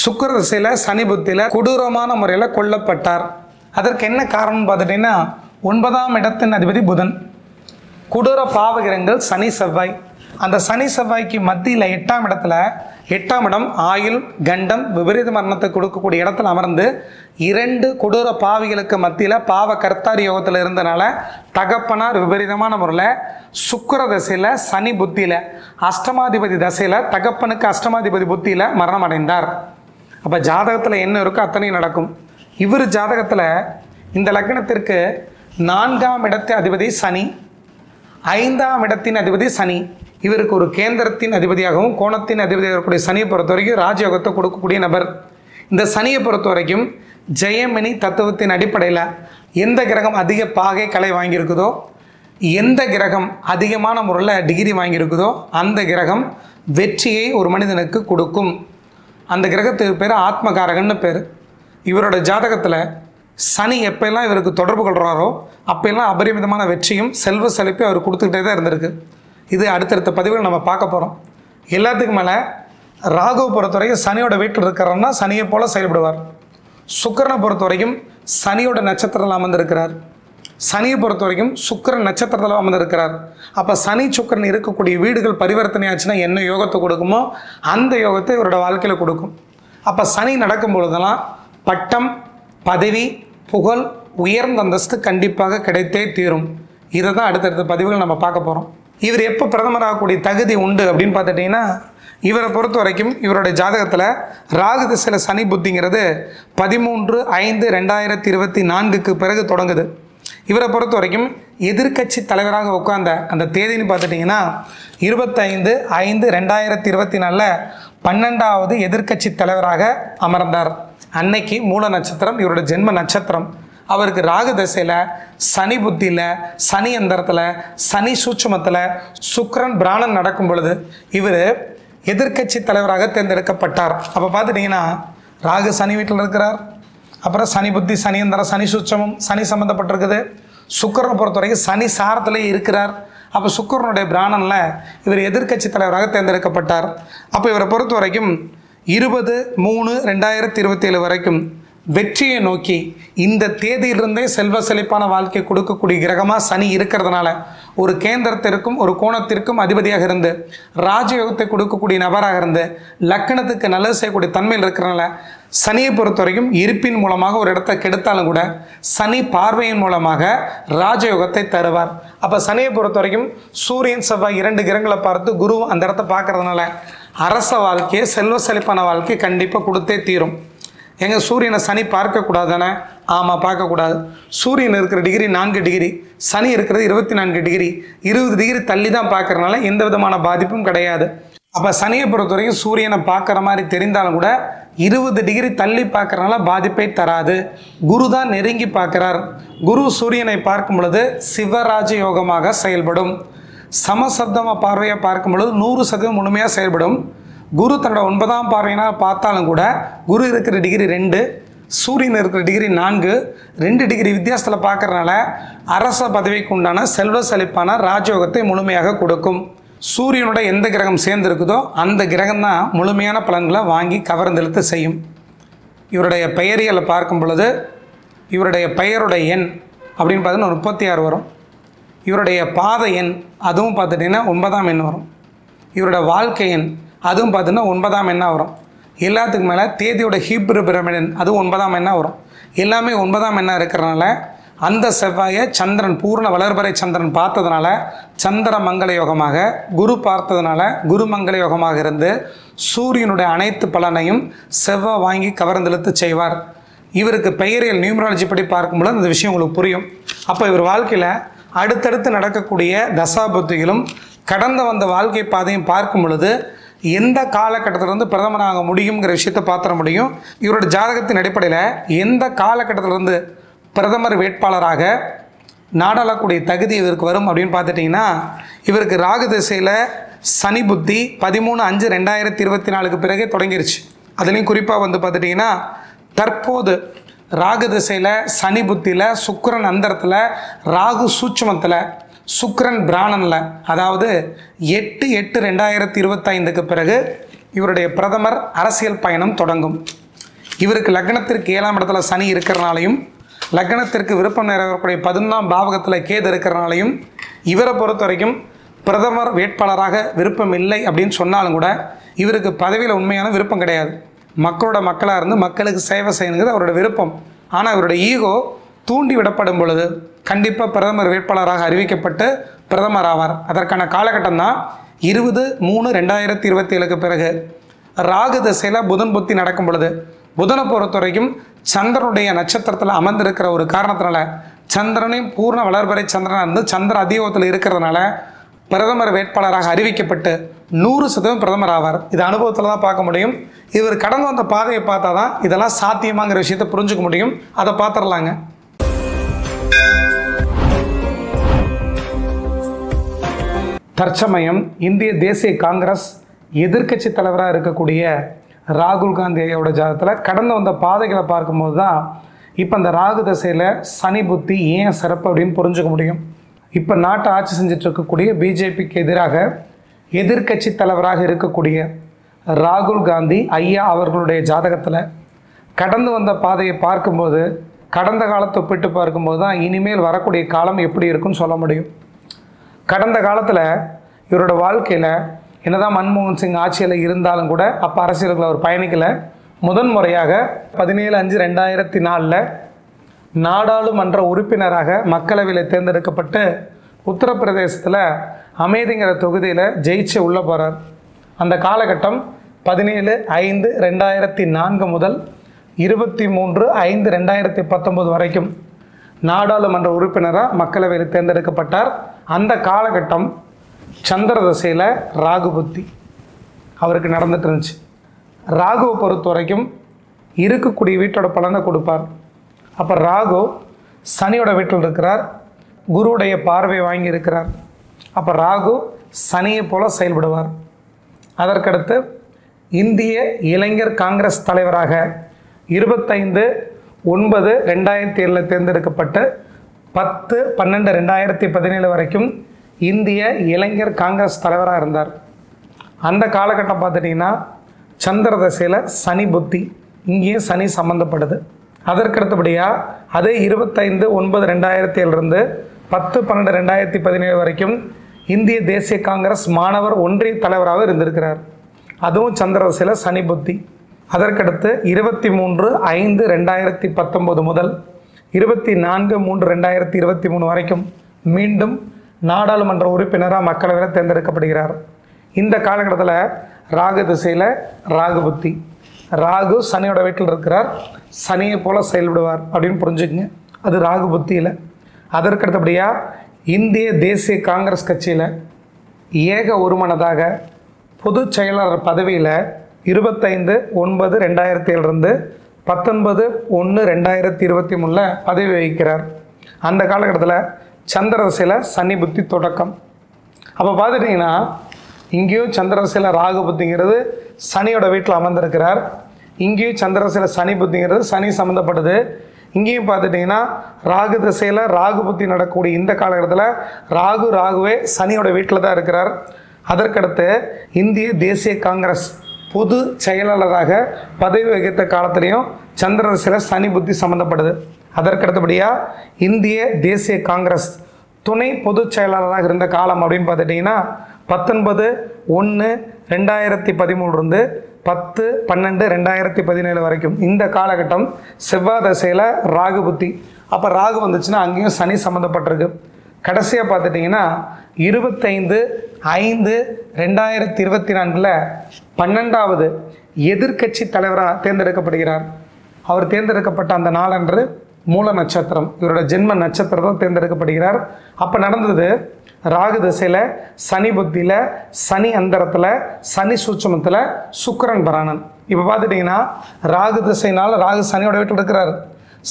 சுக்கிர திசையில் சனி புத்தியில் கொடூரமான முறையில் கொல்லப்பட்டார். அதற்கு என்ன காரணம்னு பார்த்துட்டிங்கன்னா 9ஆம் இடத்தின் அதிபதி புதன், கொடூர பாவகிரகங்கள் சனி செவ்வாய். அந்த சனி செவ்வாய்க்கு மத்தியில் 8ஆம் இடத்துல, 8ஆம் இடம் ஆயுள் கண்டம் விபரீத மரணத்தை கொடுக்கக்கூடிய இடத்துல அமர்ந்து 2 கொடூர பாவிகளுக்கு மத்தியில் பாவ கர்த்தாரி யோகத்தில் இருந்தனால தகப்பனார் விபரீதமான முறையில் சுக்கிர தசையில் சனி புத்தியில் அஷ்டமாதிபதி தசையில் தகப்பனுக்கு அஷ்டமாதிபதி புத்தியில் மரணம் அடைந்தார். அப்போ ஜாதகத்தில் என்ன இருக்கோ அத்தனையும் நடக்கும். இவர் ஜாதகத்தில் இந்த லக்னத்திற்கு 4ஆம் இடத்து அதிபதி சனி, 5ஆம் இடத்தின் அதிபதி சனி. இவருக்கு ஒரு கேந்திரத்தின் அதிபதியாகவும் கோணத்தின் அதிபதியாக இருக்கக்கூடிய சனியை பொறுத்த வரைக்கும் ராஜயோகத்தை கொடுக்கக்கூடிய நபர். இந்த சனியை பொறுத்த வரைக்கும் ஜெயமினி தத்துவத்தின் அடிப்படையில் எந்த கிரகம் அதிக பாகை கலை வாங்கியிருக்குதோ, எந்த கிரகம் அதிகமான முறையில் டிகிரி வாங்கியிருக்குதோ அந்த கிரகம் வெற்றியை ஒரு மனிதனுக்கு கொடுக்கும். அந்த கிரகத்துக்கு பேர் ஆத்மகாரகன்னு பேர். இவரோட ஜாதகத்தில் சனி எப்பெல்லாம் இவருக்கு தொடர்பு கொள்கிறாரோ அப்பெல்லாம் அபரிமிதமான வெற்றியும் செல்வ செழிப்பையும் அவர் கொடுத்துக்கிட்டே தான் இருந்திருக்கு. இது அடுத்தடுத்த பதிவுகள் நம்ம பார்க்க போகிறோம். எல்லாத்துக்கும் மேலே ராகுவை பொறுத்த வரைக்கும் சனியோட வீட்டில் இருக்கிறாருன்னா சனியை போல் செயல்படுவார். சுக்கிரனை பொறுத்த வரைக்கும் சனியோட நட்சத்திரத்தில் அமர்ந்திருக்கிறார். சனியை பொறுத்த வரைக்கும் சுக்கிரன் நட்சத்திரத்தில் அமர்ந்திருக்கிறார். அப்போ சனி சுக்கிரன் இருக்கக்கூடிய வீடுகள் பரிவர்த்தனை ஆச்சுன்னா என்ன யோகத்தை கொடுக்குமோ அந்த யோகத்தை இவரோட வாழ்க்கையில் கொடுக்கும். அப்போ சனி நடக்கும் பொழுதெல்லாம் பட்டம், பதவி, புகழ், உயர்ந்த அந்தஸ்து கண்டிப்பாக கிடைத்தே தீரும். இதை தான் அடுத்தடுத்த பதிவுகள் நம்ம பார்க்க போகிறோம். இவர் எப்போ பிரதமராகக்கூடிய தகுதி உண்டு அப்படின்னு பார்த்துட்டிங்கன்னா இவரை பொறுத்த வரைக்கும் இவருடைய ஜாதகத்தில் ராகு திசையில் சனி புத்திங்கிறது 13/5/2024 பிறகு தொடங்குது. இவரை பொறுத்த வரைக்கும் எதிர்க்கட்சி தலைவராக உட்கார்ந்த அந்த தேதின்னு பார்த்துட்டிங்கன்னா 25/5/2024 12வது எதிர்க்கட்சி தலைவராக அமர்ந்தார். அன்னைக்கு மூல நட்சத்திரம் இவரோட ஜென்ம நட்சத்திரம். அவருக்கு ராகு தசையில் சனி புத்தியில் சனி அந்தரத்தில் சனி சூட்சுமத்தில் சுக்கிரன் பிராணன் நடக்கும் பொழுது இவர் எதிர்க்கட்சி தலைவராக தேர்ந்தெடுக்கப்பட்டார். அப்போ பார்த்துட்டிங்கன்னா ராகு சனி வீட்டில் இருக்கிறார், அப்புறம் சனி புத்தி சனி அந்தரம் சனி சூட்சமம் சனி சம்மந்தப்பட்டிருக்குது. சுக்கிரனை பொறுத்த வரைக்கும் சனி சாரத்திலே இருக்கிறார். அப்போ சுக்கிரனுடைய பிராணனில் இவர் எதிர்க்கட்சி தலைவராக தேர்ந்தெடுக்கப்பட்டார். அப்போ இவரை பொறுத்த வரைக்கும் 20/3/2027 வரைக்கும் வெற்றியை நோக்கி இந்த தேதியிலிருந்தே செல்வ செழிப்பான வாழ்க்கை கொடுக்கக்கூடிய கிரகமாக சனி இருக்கிறதுனால ஒரு கேந்திரத்திற்கும் ஒரு கோணத்திற்கும் அதிபதியாக இருந்து ராஜயோகத்தை கொடுக்கக்கூடிய நபராக இருந்து லக்கணத்துக்கு நல்லது செய்யக்கூடிய தன்மையில் இருக்கிறனால சனியை பொறுத்த வரைக்கும் இருப்பின் மூலமாக ஒரு இடத்தை கெடுத்தாலும் கூட சனி பார்வையின் மூலமாக ராஜயோகத்தை தருவார். அப்போ சனியை பொறுத்த வரைக்கும் சூரியன் செவ்வாய் 2 கிரகங்களை பார்த்து குரு அந்த இடத்த பார்க்கறதுனால அரச வாழ்க்கையை செல்வ செழிப்பான வாழ்க்கை கண்டிப்பாக கொடுத்தே தீரும். எங்கள் சூரியனை சனி பார்க்கக்கூடாது தானே? ஆமாம், பார்க்கக்கூடாது. சூரியன் இருக்கிற டிகிரி 4 டிகிரி, சனி இருக்கிறது 24 டிகிரி, 20 டிகிரி தள்ளி தான் பார்க்கறதுனால எந்த விதமான பாதிப்பும் கிடையாது. அப்போ சனியை பொறுத்த வரைக்கும் சூரியனை பார்க்குற மாதிரி தெரிந்தாலும் கூட 20 டிகிரி தள்ளி பார்க்கறதுனால பாதிப்பை தராது. குரு தான் நெருங்கி பார்க்கிறார். குரு சூரியனை பார்க்கும் பொழுது சிவராஜ யோகமாக செயல்படும். சமசப்தமாக பார்வையை பார்க்கும் பொழுது 100% முழுமையாக செயல்படும். குரு தன்னோட 9ஆம் பார்வையினால் பார்த்தாலும் கூட குரு இருக்கிற டிகிரி 2, சூரியன் இருக்கிற டிகிரி 4, 2 டிகிரி வித்தியாசத்தில் பார்க்கறதுனால அரச பதவிக்கு உண்டான செல்வ செழிப்பான ராஜயோகத்தை முழுமையாக கொடுக்கும். சூரியனோட எந்த கிரகம் சேர்ந்து இருக்குதோ அந்த கிரகம் தான் முழுமையான பலன்களை வாங்கி கவர்ந்தெழுத்து செய்யும். இவருடைய பெயரியலை பார்க்கும் பொழுது இவருடைய பெயருடைய எண் அப்படின்னு பார்த்தீங்கன்னா 36 வரும். இவருடைய பாத எண் அதுவும் பார்த்துட்டிங்கன்னா 9ஆம் எண் வரும். இவருடைய வாழ்க்கை எண் அதுவும் பார்த்தீங்கன்னா 9ஆம் எண்ணாக வரும். எல்லாத்துக்கு மேலே தேதியோட ஹீப்ரு பிரமிடன் அதுவும் 9ஆம் எண்ணாக வரும். எல்லாமே 9ஆம் எண்ணாக இருக்கிறனால அந்த செவ்வாயை சந்திரன் பூர்ண வளர்பறை சந்திரன் பார்த்ததுனால சந்திர மங்கள யோகமாக, குரு பார்த்ததுனால குரு மங்கள யோகமாக இருந்து சூரியனுடைய அனைத்து பலனையும் செவ்வாய் வாங்கி கவர்ந்தெழுத்து செய்வார். இவருக்கு பெயரியல் நியூமராலஜி படி பார்க்கும்போது அந்த விஷயம் உங்களுக்கு புரியும். அப்போ இவர் வாழ்க்கையில் அடுத்தடுத்து நடக்கக்கூடிய தசாபுத்திகளும் கடந்து வந்த வாழ்க்கை பாதையும் பார்க்கும் பொழுது எந்த காலகட்டத்திலிருந்து பிரதமராக முடியுங்கிற விஷயத்தை பார்த்துட முடியும். இவரோட ஜாதகத்தின் அடிப்படையில் எந்த காலகட்டத்திலிருந்து பிரதமர் வேட்பாளராக நாடாளக்கூடிய தகுதி இவருக்கு வரும் அப்படின்னு பார்த்துட்டிங்கன்னா, இவருக்கு ராகு திசையில் சனி புத்தி 13/5/2024 பிறகே தொடங்கிருச்சு. அதுலேயும் குறிப்பாக வந்து பார்த்துட்டிங்கன்னா தற்போது ராகு திசையில் சனி புத்தியில் சுக்கிரன் அந்தரத்தில் ராகு சூட்சுமத்தில் சுக்கிரன் பிராணனில், அதாவது 8/8/2025 பிறகு இவருடைய பிரதமர் அரசியல் பயணம் தொடங்கும். இவருக்கு லக்னத்திற்கு 7ஆம் இடத்துல சனி இருக்கிறனாலையும் லக்னத்திற்கு விருப்பம் நிறைவேறக்கூடிய 11ஆம் பாவகத்தில் கேது இருக்கிறனாலையும் இவரை பொறுத்த வரைக்கும் பிரதமர் வேட்பாளராக விருப்பம் இல்லை அப்படின்னு சொன்னாலும் கூட இவருக்கு பதவியில் உண்மையான விருப்பம் கிடையாது. மக்களோட மக்களாக இருந்து மக்களுக்கு சேவை செய்யணுங்கிறது அவரோட விருப்பம். ஆனால் இவருடைய ஈகோ தூண்டி விடப்படும் பொழுது கண்டிப்பாக பிரதமர் வேட்பாளராக அறிவிக்கப்பட்டு பிரதமர் ஆவார். அதற்கான காலகட்டம் தான் 20/3/2027 பிறகு ராகு திசையில் புதன் புத்தி நடக்கும் பொழுது. புதனை பொறுத்த வரைக்கும் சந்திரனுடைய நட்சத்திரத்தில் அமர்ந்திருக்கிற ஒரு காரணத்தினால சந்திரனையும் பூர்ண வளர்பறை சந்திரனாக இருந்து சந்திர அதியோகத்தில் இருக்கிறதுனால பிரதமர் வேட்பாளராக அறிவிக்கப்பட்டு 100% பிரதமர் ஆவார். இது அனுபவத்தில் தான் பார்க்க முடியும். இவர் கடந்து வந்த பாதையை பார்த்தா தான் இதெல்லாம் சாத்தியமாங்கிற விஷயத்தை புரிஞ்சுக்க முடியும். அதை பார்த்துடலாங்க. தற்சமயம் இந்திய தேசிய காங்கிரஸ் எதிர்க்கட்சி தலைவராக இருக்கக்கூடிய ராகுல் காந்தியோட ஜாதகத்தில் கடந்து வந்த பாதைகளை பார்க்கும்போது தான் இப்போ அந்த ராகு திசையில் சனி புத்தி ஏன் சிறப்பு அப்படின்னு புரிஞ்சுக்க முடியும். இப்போ நாட்டை ஆட்சி செஞ்சுட்டு இருக்கக்கூடிய பிஜேபிக்கு எதிராக எதிர்க்கட்சி தலைவராக இருக்கக்கூடிய ராகுல் காந்தி ஐயா அவர்களுடைய ஜாதகத்தில் கடந்து வந்த பாதையை பார்க்கும்போது கடந்த காலத்தை ஒப்பிட்டு பார்க்கும்போது தான் இனிமேல் வரக்கூடிய காலம் எப்படி இருக்குன்னு சொல்ல முடியும். கடந்த காலத்தில் இவரோட வாழ்க்கையில் என்னதான் மன்மோகன் சிங் ஆட்சியில் இருந்தாலும் கூட அப்போ அரசியலுக்குள்ள அவர் பயணிக்கலை. முதன்முறையாக 17/5/2004 நாடாளுமன்ற உறுப்பினராக மக்களவையில் தேர்ந்தெடுக்கப்பட்டு உத்தரப்பிரதேசத்தில் அமேதிங்கிற தொகுதியில் ஜெயிச்சு உள்ளே போகிறார். அந்த காலகட்டம் 17/5/2004 முதல் 23/5/2019 வரைக்கும் நாடாளுமன்ற உறுப்பினராக மக்களவையில் தேர்ந்தெடுக்கப்பட்டார். அந்த காலகட்டம் சந்திர தசையில் ராகு புத்தி அவருக்கு நடந்துட்டு இருந்துச்சு. ராகுவை பொறுத்த வரைக்கும் இருக்கக்கூடிய வீட்டோட பலனை கொடுப்பார். அப்போ ராகு சனியோட வீட்டில் இருக்கிறார், குருவுடைய பார்வை வாங்கி இருக்கிறார். அப்போ ராகு சனியை போல செயல்படுவார். அதற்கடுத்து இந்திய இளைஞர் காங்கிரஸ் தலைவராக 25/9/2007 தேர்ந்தெடுக்கப்பட்டு 10/12/2017 வரைக்கும் இந்திய இளைஞர் காங்கிரஸ் தலைவராக இருந்தார். அந்த காலகட்டம் பார்த்துட்டிங்கன்னா சந்திர தசையில் சனி புத்தி, இங்கேயும் சனி சம்மந்தப்படுது. அதற்கடுத்தபடியாக அதே 25/9/2007 10/12/2017 வரைக்கும் இந்திய தேசிய காங்கிரஸ் மாணவர் ஒன்றிய தலைவராக இருந்திருக்கிறார். அதுவும் சந்திரதசையில் சனி புத்தி. அதற்கடுத்து 23/5/2019 முதல் 24/3/2023 வரைக்கும் மீண்டும் நாடாளுமன்ற உறுப்பினராக மக்களவையில் தேர்ந்தெடுக்கப்படுகிறார். இந்த காலகட்டத்தில் ராகு திசையில் ராகு புத்தி. ராகு சனியோட வீட்டில் இருக்கிறார், சனியை போல செயல்படுவார் அப்படின்னு புரிஞ்சுக்குங்க. அது ராகு புத்தியில். அதற்கடுத்தபடியாக இந்திய தேசிய காங்கிரஸ் கட்சியில் ஏக ஒருமனதாக பொதுச் செயலாளர் பதவியில் 25/9/2007 19/1/2023 பதவி வகிக்கிறார். அந்த காலகட்டத்தில் சந்திரதசையில் சனி புத்தி தொடக்கம். அப்போ பார்த்துட்டிங்கன்னா இங்கேயும் சந்திரதசையில் ராகு புத்திங்கிறது சனியோட வீட்டில் அமர்ந்திருக்கிறார். இங்கேயும் சந்திரதசையில் சனி புத்திங்கிறது சனி சம்மந்தப்படுது. இங்கேயும் பார்த்துட்டிங்கன்னா ராகு திசையில் ராகு புத்தி நடக்கக்கூடிய இந்த காலகட்டத்தில் ராகுவே சனியோட வீட்டில் தான் இருக்கிறார். அதற்கடுத்து இந்திய தேசிய காங்கிரஸ் பொது செயலாளராக பதவி வகித்த காலத்திலையும் சந்திரதசையில் சனி புத்தி சம்மந்தப்படுது. அதற்கடுத்தபடியாக இந்திய தேசிய காங்கிரஸ் துணை பொதுச் செயலாளராக இருந்த காலம் அப்படின்னு பார்த்துட்டிங்கன்னா 19/1/2013 10/12/2017 வரைக்கும் இந்த காலகட்டம் செவ்வாய் தசையில் ராகு புத்தி. அப்போ ராகு வந்துச்சுன்னா அங்கேயும் சனி சம்மந்தப்பட்டிருக்கு. கடைசியாக பார்த்துட்டிங்கன்னா 25/5/2024 12வது எதிர்க்கட்சி தலைவராக தேர்ந்தெடுக்கப்படுகிறார். அவர் தேர்ந்தெடுக்கப்பட்ட அந்த நாளன்று மூல நட்சத்திரம், இவரோட ஜென்ம நட்சத்திரத்தில் தேர்ந்தெடுக்கப்படுகிறார். அப்போ நடந்தது ராகு திசையில் சனி புத்தியில் சனி அந்தரத்தில் சனி சூட்சமத்தில் சுக்கிரன் பராணன். இப்போ பார்த்துட்டிங்கன்னா ராகு திசைனால் ராகு சனியோட வீட்டில் இருக்கிறார்.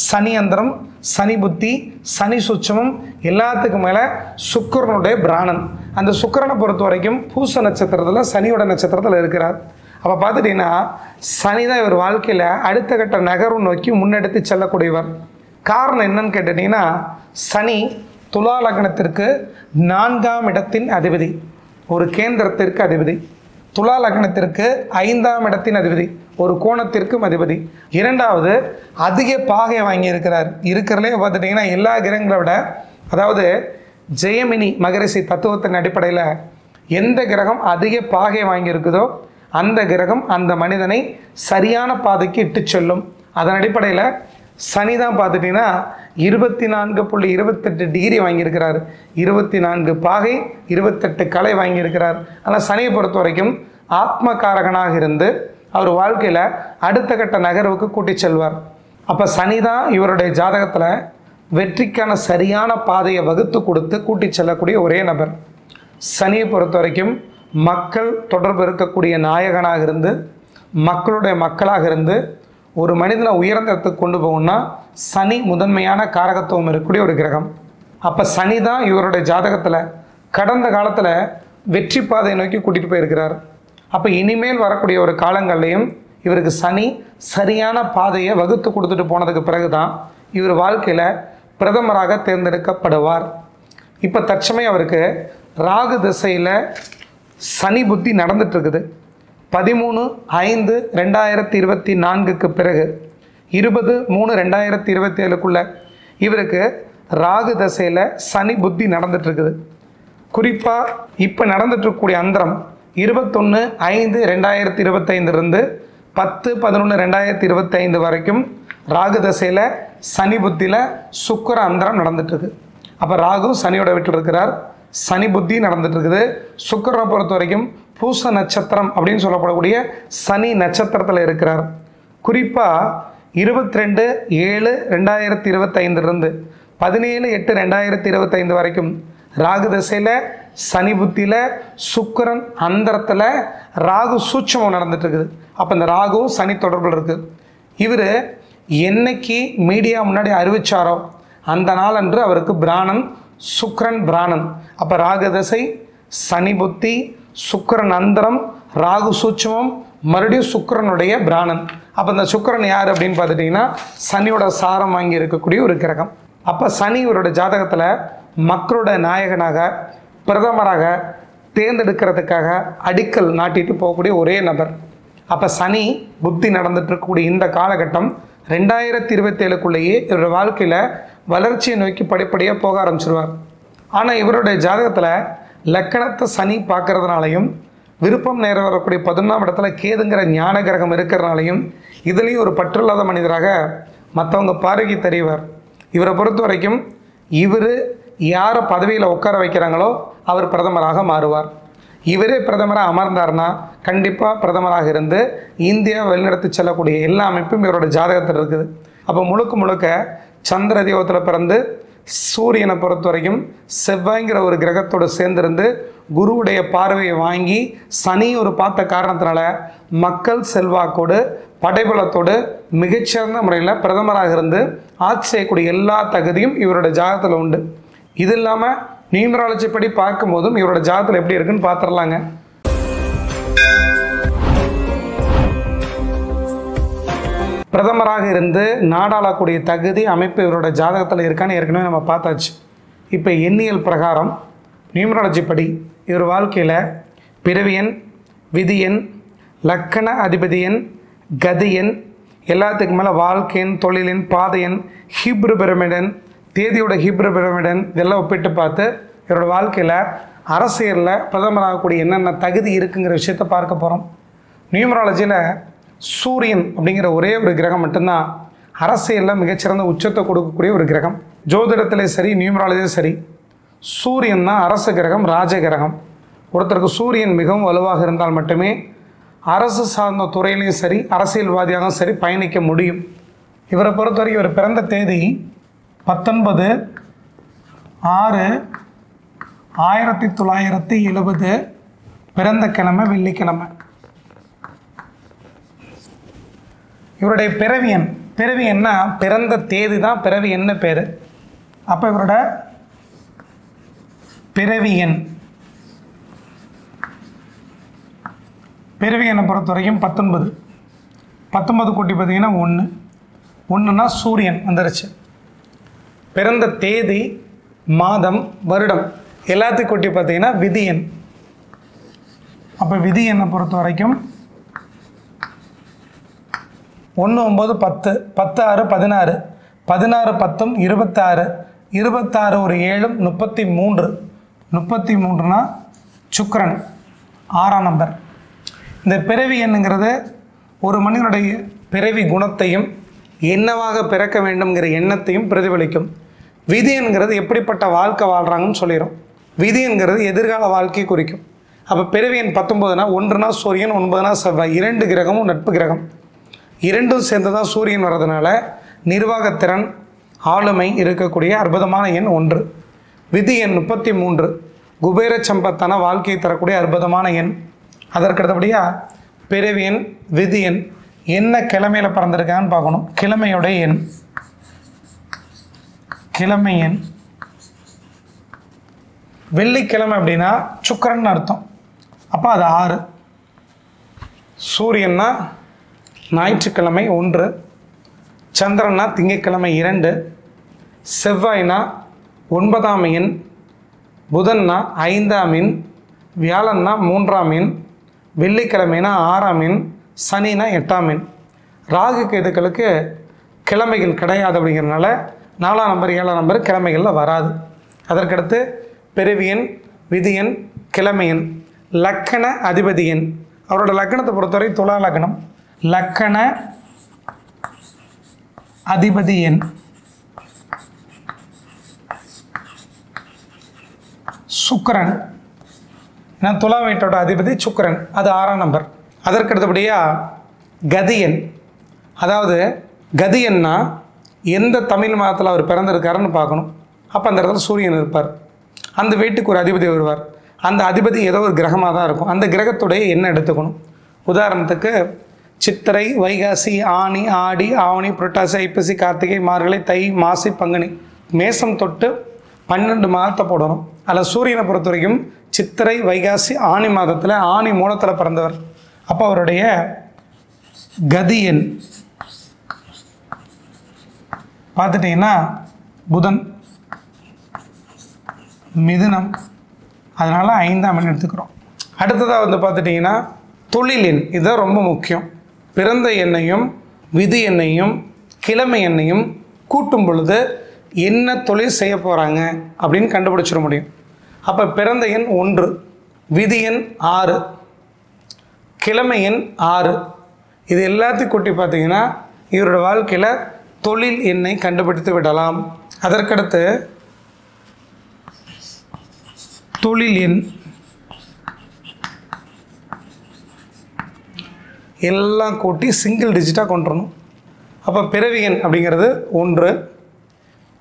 சனி அந்தரம், சனி புத்தி, சனி சூட்சமம் எல்லாத்துக்கும் மேலே சுக்கிரனுடைய பிராணன். அந்த சுக்கிரனை பொறுத்த வரைக்கும் பூச நட்சத்திரத்தில் சனியோட நட்சத்திரத்தில் இருக்கிறார். அப்போ பார்த்துட்டிங்கன்னா சனி தான் இவர் வாழ்க்கையில் அடுத்த கட்ட நகர்வு நோக்கி முன்னெடுத்து செல்லக்கூடியவர். காரணம் என்னன்னு கேட்டுட்டிங்கன்னா சனி துலா லக்னத்திற்கு 4ஆம் இடத்தின் அதிபதி, ஒரு கேந்திரத்திற்கு அதிபதி. துலா லக்னத்திற்கு 5ஆம் இடத்தின் அதிபதி, ஒரு கோணத்திற்கும் அதிபதி. இரண்டாவது அதிக பாகை வாங்கியிருக்கிறார். இருக்கிறதுலே பார்த்துட்டிங்கன்னா எல்லா கிரகங்களை விட, அதாவது ஜெயமினி மகரிஷி தத்துவத்தின் அடிப்படையில் எந்த கிரகம் அதிக பாகை வாங்கியிருக்குதோ அந்த கிரகம் அந்த மனிதனை சரியான பாதைக்கு இட்டு செல்லும். அதன் அடிப்படையில் சனி தான் பார்த்துட்டிங்கன்னா 24.28 டிகிரி வாங்கியிருக்கிறார். 24 பாகை 28 கலை வாங்கியிருக்கிறார். ஆனால் சனியை பொறுத்த வரைக்கும் ஆத்மகாரகனாக இருந்து அவர் வாழ்க்கையில் அடுத்த கட்ட நகர்வுக்கு கூட்டி செல்வார். அப்போ சனி தான் இவருடைய ஜாதகத்தில் வெற்றிக்கான சரியான பாதையை வகுத்து கொடுத்து கூட்டி செல்லக்கூடிய ஒரே நபர். சனியை பொறுத்த வரைக்கும் மக்கள் தொடர்பு இருக்கக்கூடிய நாயகனாக இருந்து மக்களுடைய மக்களாக இருந்து ஒரு மனிதனை உயர்ந்த இடத்துக்கு கொண்டு போகணும்னா சனி முதன்மையான காரகத்துவம் இருக்கக்கூடிய ஒரு கிரகம். அப்போ சனி தான் இவருடைய ஜாதகத்தில் கடந்த காலத்தில் வெற்றி பாதையை நோக்கி கூட்டிகிட்டு போயிருக்கிறார். அப்போ இனிமேல் வரக்கூடிய ஒரு காலங்கள்லையும் இவருக்கு சனி சரியான பாதையை வகுத்து கொடுத்துட்டு போனதுக்கு பிறகு தான் இவர் வாழ்க்கையில் பிரதமராக தேர்ந்தெடுக்கப்படுவார். இப்போ தற்சமயம் அவருக்கு ராகு திசையில் சனி புத்தி நடந்துட்டுருக்குது. 13/5/2024 பிறகு 20/3/2027 இவருக்கு ராகு தசையில் சனி புத்தி நடந்துட்டுருக்குது. குறிப்பாக இப்போ நடந்துட்டுருக்கக்கூடிய அந்தரம் 21/5/2025 10/11/2025 வரைக்கும் ராகு தசையில் சனி புத்தியில் சுக்கிர அந்தரம் நடந்துட்டுருக்கு. அப்போ ராகு சனியோட வீட்டில் இருக்கிறார், சனி புத்தி நடந்துட்டுருக்குது. சுக்கிரனை பொறுத்த வரைக்கும் பூச நட்சத்திரம் அப்படின்னு சொல்லப்படக்கூடிய சனி நட்சத்திரத்தில் இருக்கிறார். குறிப்பாக 22/7/2025 17/8/2025 வரைக்கும் ராகு தசையில் சனி புத்தியில் சுக்கிரன் அந்தரத்தில் ராகு சூட்சமம் நடந்துட்டுருக்குது. அப்போ இந்த ராகுவும் சனி தொடர்பில் இருக்குது. இவர் என்னைக்கு மீடியா முன்னாடி அறிவிச்சாரோ அந்த நாள் அன்று அவருக்கு பிராணன் சுக்கிரன் பிராணன். அப்போ ராகு தசை, சனி புத்தி, சுக்கிரன் அந்தரம், ராகு சூட்சமம், மறுபடியும் சுக்கிரனுடைய பிராணன். அப்போ இந்த சுக்கிரன் யார் அப்படின்னு பார்த்துட்டிங்கன்னா சனியோட சாரம் வாங்கி இருக்கக்கூடிய ஒரு கிரகம். அப்போ சனி இவரோட ஜாதகத்தில் மக்களோட நாயகனாக பிரதமராக தேர்ந்தெடுக்கிறதுக்காக அடிக்கல் நாட்டிட்டு போகக்கூடிய ஒரே நபர். அப்போ சனி புத்தி நடந்துட்டு இருக்கக்கூடிய இந்த காலகட்டம் 2027க்குள்ளேயே இவரோட வாழ்க்கையில் வளர்ச்சியை நோக்கி படிப்படியாக போக ஆரம்பிச்சிருவார். ஆனால் இவருடைய ஜாதகத்தில் லக்கணத்தை சனி பார்க்கறதுனாலையும் விருப்பம் நேரம் வரக்கூடிய 11ஆம் இடத்துல கேதுங்கிற ஞான கிரகம் இருக்கிறனாலையும் இதுலேயும் ஒரு பற்றில்லாத மனிதராக மற்றவங்க பார்வைக்கு தெரிவார். இவரை பொறுத்த வரைக்கும் இவர் யாரை பதவியில் உட்கார வைக்கிறாங்களோ அவர் பிரதமராக மாறுவார். இவரே பிரதமராக அமர்ந்தார்னா கண்டிப்பாக பிரதமராக இருந்து இந்தியா வழிநடத்தி செல்லக்கூடிய எல்லா அமைப்பும் இவரோட ஜாதகத்தில் இருக்குது. அப்போ முழுக்க முழுக்க சந்திர தீபத்தில் பிறந்து சூரியனை பொறுத்த வரைக்கும் செவ்வாய்ங்கிற ஒரு கிரகத்தோடு சேர்ந்திருந்து குருவுடைய பார்வையை வாங்கி சனி ஒரு பார்த்த காரணத்தினால மக்கள் செல்வாக்கோடு படைபலத்தோடு மிகச்சிறந்த முறையில் பிரதமராக இருந்து ஆட்சி செய்யக்கூடிய எல்லா தகுதியும் இவரோட ஜாதகத்தில் உண்டு. இது இல்லாமல் நியூமராலஜி படி பார்க்கும்போதும் இவரோட ஜாதகத்தில் எப்படி இருக்குன்னு பார்த்துடலாங்க. பிரதமராக இருந்து நாடாளக்கூடிய தகுதி அமைப்பு இவரோட ஜாதகத்தில் இருக்கான்னு ஏற்கனவே நம்ம பார்த்தாச்சு. இப்போ எண்ணியல் பிரகாரம் நியூமராலஜி படி இவர் வாழ்க்கையில் பிறவியன், விதியன், லக்கண அதிபதியன், கதியன், எல்லாத்துக்கு மேலே வாழ்க்கையன், தொழிலின், பாதையன், ஹீப்ரு பிரமிடன், தேதியோட ஹீப்ரு பிரமிடன் இதெல்லாம் ஒப்பிட்டு பார்த்து இவரோட வாழ்க்கையில் அரசியலில் பிரதமராகக்கூடிய என்னென்ன தகுதி இருக்குங்கிற விஷயத்தை பார்க்க போகிறோம். நியூமராலஜியில் சூரியன் அப்படிங்கிற ஒரே ஒரு கிரகம் மட்டும்தான் அரசியலில் மிகச்சிறந்த உச்சத்தை கொடுக்கக்கூடிய ஒரு கிரகம். ஜோதிடத்திலே சரி நியூமராலஜியும் சரி சூரியன் தான் அரசு கிரகம், ராஜ கிரகம். ஒருத்தருக்கு சூரியன் மிகவும் வலுவாக இருந்தால் மட்டுமே அரசு சார்ந்த துறையிலையும் சரி அரசியல்வாதியாகவும் சரி பயணிக்க முடியும். இவரை பொறுத்தவரைக்கும் இவர் பிறந்த தேதி 19/6/1970 பிறந்த கிழமை வெள்ளிக்கிழமை. இவருடைய பிறவியன்னா பிறந்த தேதி தான் பிறவியன்னு பேர். அப்போ இவரோட பிறவியனை பொறுத்த வரைக்கும் 19 கூட்டி பார்த்தீங்கன்னா 1ன்னா சூரியன் வந்துருச்சு. பிறந்த தேதி, மாதம், வருடம் எல்லாத்தையும் கூட்டி பார்த்தீங்கன்னா விதியன். அப்போ விதியனை பொறுத்த வரைக்கும் 1 9 10 10 6 16 16 10 26 26 ஒரு 7 33னா சுக்கிரன் 6ஆம் நம்பர். இந்த பிறவி எண்ணுங்கிறது ஒரு மனிதனுடைய பிறவி குணத்தையும் என்னவாக பிறக்க வேண்டும்ங்கிற எண்ணத்தையும் பிரதிபலிக்கும். விதி என்கிறது எப்படிப்பட்ட வாழ்க்கை வாழ்கிறாங்கன்னு சொல்லிடும். விதி என்கிறது எதிர்கால வாழ்க்கையை குறிக்கும். அப்போ பிறவி எண் 19னா 1னா சூரியன், 9னா செவ்வாய், 2 கிரகமும் நட்பு கிரகம். இரண்டும் சேர்ந்து தான் சூரியன் வர்றதுனால நிர்வாகத்திறன், ஆளுமை இருக்கக்கூடிய அற்புதமான எண் 1. விதி எண் 33 குபேர சம்பத்தான வாழ்க்கையை தரக்கூடிய அற்புதமான எண். அதற்கடுத்தபடியாக பிறவி எண், விதி எண் என்ன கிழமையில் பிறந்திருக்கான்னு பார்க்கணும். கிழமை எண் வெள்ளிக்கிழமை அப்படின்னா சுக்கிரன் அர்த்தம். அப்போ அது 6. சூரியன்னா ஞாயிற்றுக்கிழமை 1, சந்திரன்னா திங்கட்கிழமை 2, செவ்வாய்னா 9ஆம் எண், புதன்னா 5ஆம் எண், வியாழன்னா 3ஆம் எண், வெள்ளிக்கிழமைனா 6ஆம் எண், சனினா 8ஆம் எண். ராகு கேதுக்களுக்கு கிழமைகள் கிடையாது. அப்படிங்கிறதுனால 4ஆம் நம்பர் 7ஆம் நம்பர் கிழமைகளில் வராது. அதற்கடுத்து பிறவியன், விதியன், கிழமையன், லக்கண அதிபதி எண். அவரோட லக்கணத்தை பொறுத்தவரை துலா லக்கணம். லக்கண அதிபதி எண் சுக்கிரன். ஏன்னா துலா வீட்டோட அதிபதி சுக்கிரன், அது 6ஆம் நம்பர். அதற்கடுத்தபடியாக கதியன். அதாவது கதியன்னா எந்த தமிழ் மாதத்தில் அவர் பிறந்திருக்காருன்னு பார்க்கணும். அப்போ அந்த இடத்துல சூரியன் இருப்பார். அந்த வீட்டுக்கு ஒரு அதிபதி வருவார். அந்த அதிபதி ஏதோ ஒரு கிரகமாக தான் இருக்கும். அந்த கிரகத்துடைய எண்ணெய் எடுத்துக்கணும். உதாரணத்துக்கு சித்திரை, வைகாசி, ஆனி, ஆடி, ஆவணி, புரட்டாசி, ஐப்பசி, கார்த்திகை, மார்கழி, தை, மாசி, பங்குனி, மேசம் தொட்டு 12 மாதத்தை போடணும். அதில் சூரியனை பொறுத்த வரைக்கும் சித்திரை, வைகாசி, ஆனி மாதத்தில் ஆனி மூலத்தில் பிறந்தவர். அப்போ அவருடைய கதியன் பார்த்துட்டிங்கன்னா புதன், மிதுனம், அதனால் 5ஆம் எண் எடுத்துக்கிறோம். அடுத்ததாக வந்து பார்த்துட்டிங்கன்னா தொழில் எண். இதுதான் ரொம்ப முக்கியம். பிறந்த எண்ணையும் விதி எண்ணையும் கிழமை எண்ணையும் கூட்டும் பொழுது என்ன தொழில் செய்ய போகிறாங்க அப்படின்னு கண்டுபிடிச்சிட முடியும். அப்போ பிறந்த எண் 1, விதி எண் 6, கிழமை எண் 6, இது எல்லாத்தையும் கூட்டி பார்த்தீங்கன்னா இவரோட வாழ்க்கையில் தொழில் எண்ணை கண்டுபிடித்து விடலாம். அதற்கடுத்து தொழில் எண் எல்லாம் கூட்டி சிங்கிள் டிஜிட்டாக கொண்டு வரணும். அப்போ பிறவி எண் அப்படிங்கிறது 1,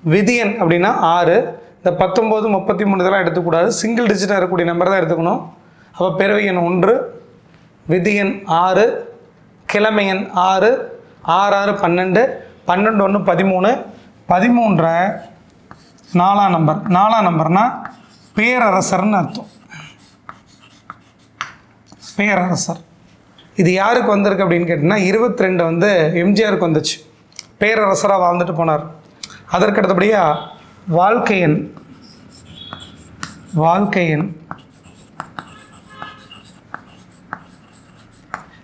விதி எண் அப்படின்னா 6, இந்த 19, 33 இதெல்லாம் எடுத்துக்கூடாது, சிங்கிள் டிஜிட்டாக இருக்கக்கூடிய நம்பர் தான் எடுத்துக்கணும். அப்போ பிறவி எண் 1, விதி எண் 6, கிழமை எண் 6, 6 6 12, 12 1 13, 13 4ஆம் நம்பர். 4ஆம் நம்பர்னால் பேரரசர்னு அர்த்தம். பேரரசர் இது யாருக்கு வந்திருக்கு அப்படின்னு கேட்டிங்கன்னா 22 வந்து எம்ஜிஆருக்கு வந்துச்சு, பேரரசராக வாழ்ந்துட்டு போனார். அதற்கடுத்தபடியாக வாழ்க்கை எண்.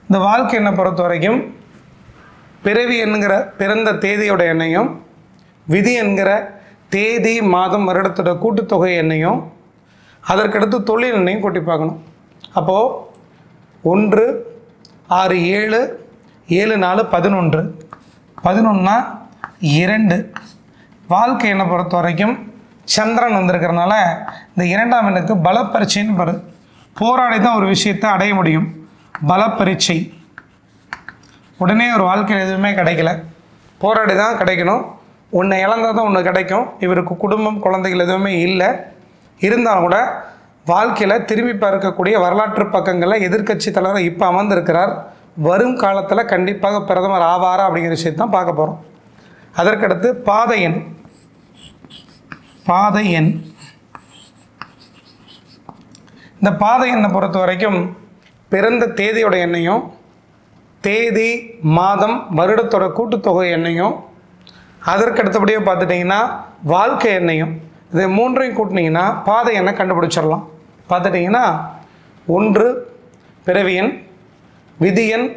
இந்த வாழ்க்கை எண்ணை பொறுத்த வரைக்கும் பிறவி என்கிற பிறந்த தேதியோட எண்ணையும், விதி என்கிற தேதி மாதம் வருடத்தோட கூட்டுத்தொகை எண்ணையும், அதற்கடுத்து தொழில் எண்ணையும் கூட்டி பார்க்கணும். அப்போது 1 6 7 7 4 11, 11னா 2. வாழ்க்கை எண்ணை பொறுத்த வரைக்கும் சந்திரன் வந்திருக்கிறதுனால இந்த 2ஆம் எண்ணுக்கு பலப்பரீட்சைன்னு பாரு, போராடி தான் ஒரு விஷயத்தை அடைய முடியும். பலப்பரீட்சை உடனே ஒரு வாழ்க்கையில் எதுவுமே கிடைக்கல, போராடி தான் கிடைக்கணும். ஒன்று இழந்தால் தான் ஒன்று கிடைக்கும். இவருக்கு குடும்பம் குழந்தைகள் எதுவுமே இல்லை, இருந்தாலும் கூட வாழ்க்கையில் திரும்பி பார்க்கக்கூடிய வரலாற்று பக்கங்களில் எதிர்க்கட்சி தலைவர் இப்போ அமர்ந்திருக்கிறார். வரும் காலத்தில் கண்டிப்பாக பிரதமர் ஆவாரா அப்படிங்கிற விஷயத்தை தான் பார்க்க போகிறோம். அதற்கடுத்து பாதை எண். இந்த பாதை எண்ணை பொறுத்த வரைக்கும் பிறந்த தேதியோட எண்ணையும், தேதி மாதம் வருடத்தோட கூட்டுத்தொகை எண்ணையும், அதற்கடுத்தபடியே பார்த்துட்டிங்கன்னா வாழ்க்கை எண்ணையும், இது 3ஐயும் கூட்டினீங்கன்னா பாதை எண்ணை கண்டுபிடிச்சிடலாம். பார்த்துட்டிங்கன்னா 1 பிறவி எண், விதி எண்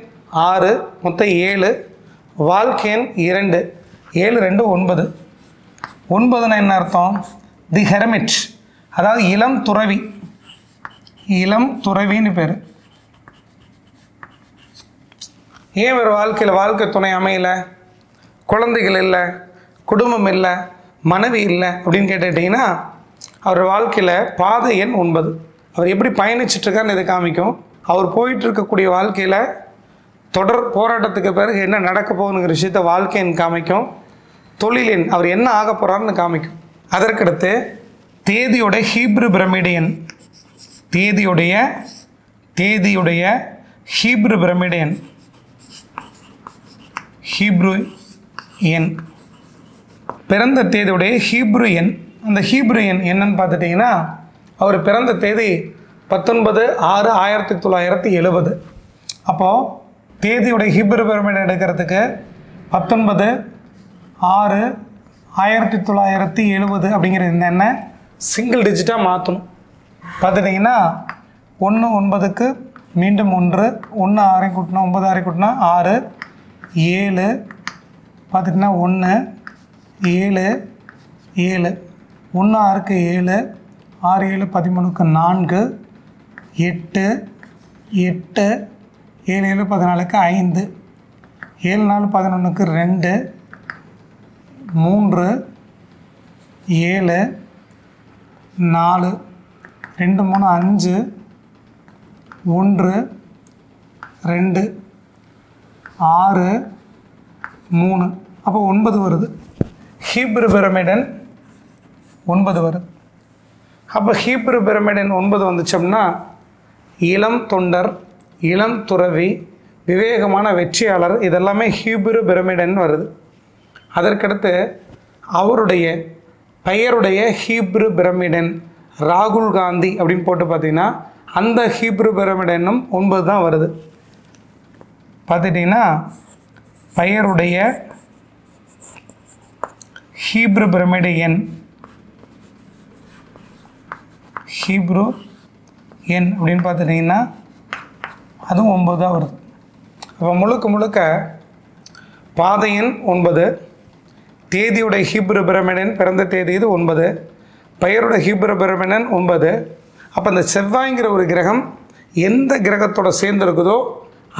6, மொத்தம் 7, வாழ்க்கை எண் 2, 7 2 9. 9னா என்ன அர்த்தம்? தி ஹெர்மிட், அதாவது இளம் துறவின்னு பேர். ஏன் ஒரு வாழ்க்கையில் வாழ்க்கை துணை அமையலை, குழந்தைகள் இல்லை, குடும்பம் இல்லை, மனைவி இல்லை அப்படின்னு கேட்டுட்டிங்கன்னா அவர் வாழ்க்கையில் பாதை எண் 9. அவர் எப்படி பயணிச்சிட்ருக்காருன்னு இதை காமிக்கும். அவர் போயிட்டுருக்கக்கூடிய வாழ்க்கையில் தொடர் போராட்டத்துக்கு பிறகு என்ன நடக்க போகுதுங்கிற விஷயத்தை வாழ்க்கை எண் காமிக்கும். தொழில் எண் அவர் என்ன ஆக போகிறாருன்னு காமிக்கும். அதற்கடுத்து தேதியோட ஹீப்ரு பிரமிடு எண். தேதியுடைய ஹீப்ரு பிரமிடு எண், ஹீப்ரு எண், பிறந்த தேதியுடைய ஹீப்ரு எண். அந்த ஹீப்ரு எண் என்னன்னு பார்த்துட்டிங்கன்னா அவர் பிறந்த தேதி 19/6/1970. அப்போது தேதியுடைய ஹீப்ரு பிரமிடு எடுக்கிறதுக்கு 19/6/1970 அப்படிங்கிற இந்த எண்ணை சிங்கிள் டிஜிட்டாக மாற்றணும். பார்த்துட்டிங்கன்னா 1 9க்கு மீண்டும் 1, 1 6 கூட்டினா 9 6 கூட்டினா 6, 7 பார்த்துட்டிங்கன்னா 1 7 7, 1 6க்கு 7, 6 7 13க்கு 4, 8 8, 7 7 14க்கு 5, 7 4 11க்கு 2, 3 7 4, 2 3 5, 1 2 6 3, அப்போ 9 வருது. ஹீப்ரு பிரமிடன் 9 வருது. அப்போ ஹீப்ரு பிரமிடன் 9 வந்துச்சோம்னா இளம் தொண்டர், இளம் துறவி, விவேகமான வெற்றியாளர், இதெல்லாமே ஹீப்ரு பிரமிடன் வருது. அதற்கடுத்து அவருடைய பெயருடைய ஹீப்ரு பிரமிடன் ராகுல் காந்தி அப்படின்னு போட்டு பார்த்தீங்கன்னா அந்த ஹீப்ரு பிரமிடனும் 9 தான் வருது. பார்த்துட்டிங்கன்னா பெயருடைய ஹீப்ரு பிரமிடு எண், ஹீப்ரு எண் அப்படின்னு பார்த்துட்டிங்கன்னா அதுவும் 9 தான் வருது. அப்போ முழுக்க பாதை எண் 9, தேதியுடைய ஹீப்ரு பிரமிடன் பிறந்த தேதி இது 9, பெயருடைய ஹீப்ரு பிரமிடன் 9. அப்போ அந்த செவ்வாய்ங்கிற ஒரு கிரகம் எந்த கிரகத்தோட சேர்ந்துருக்குதோ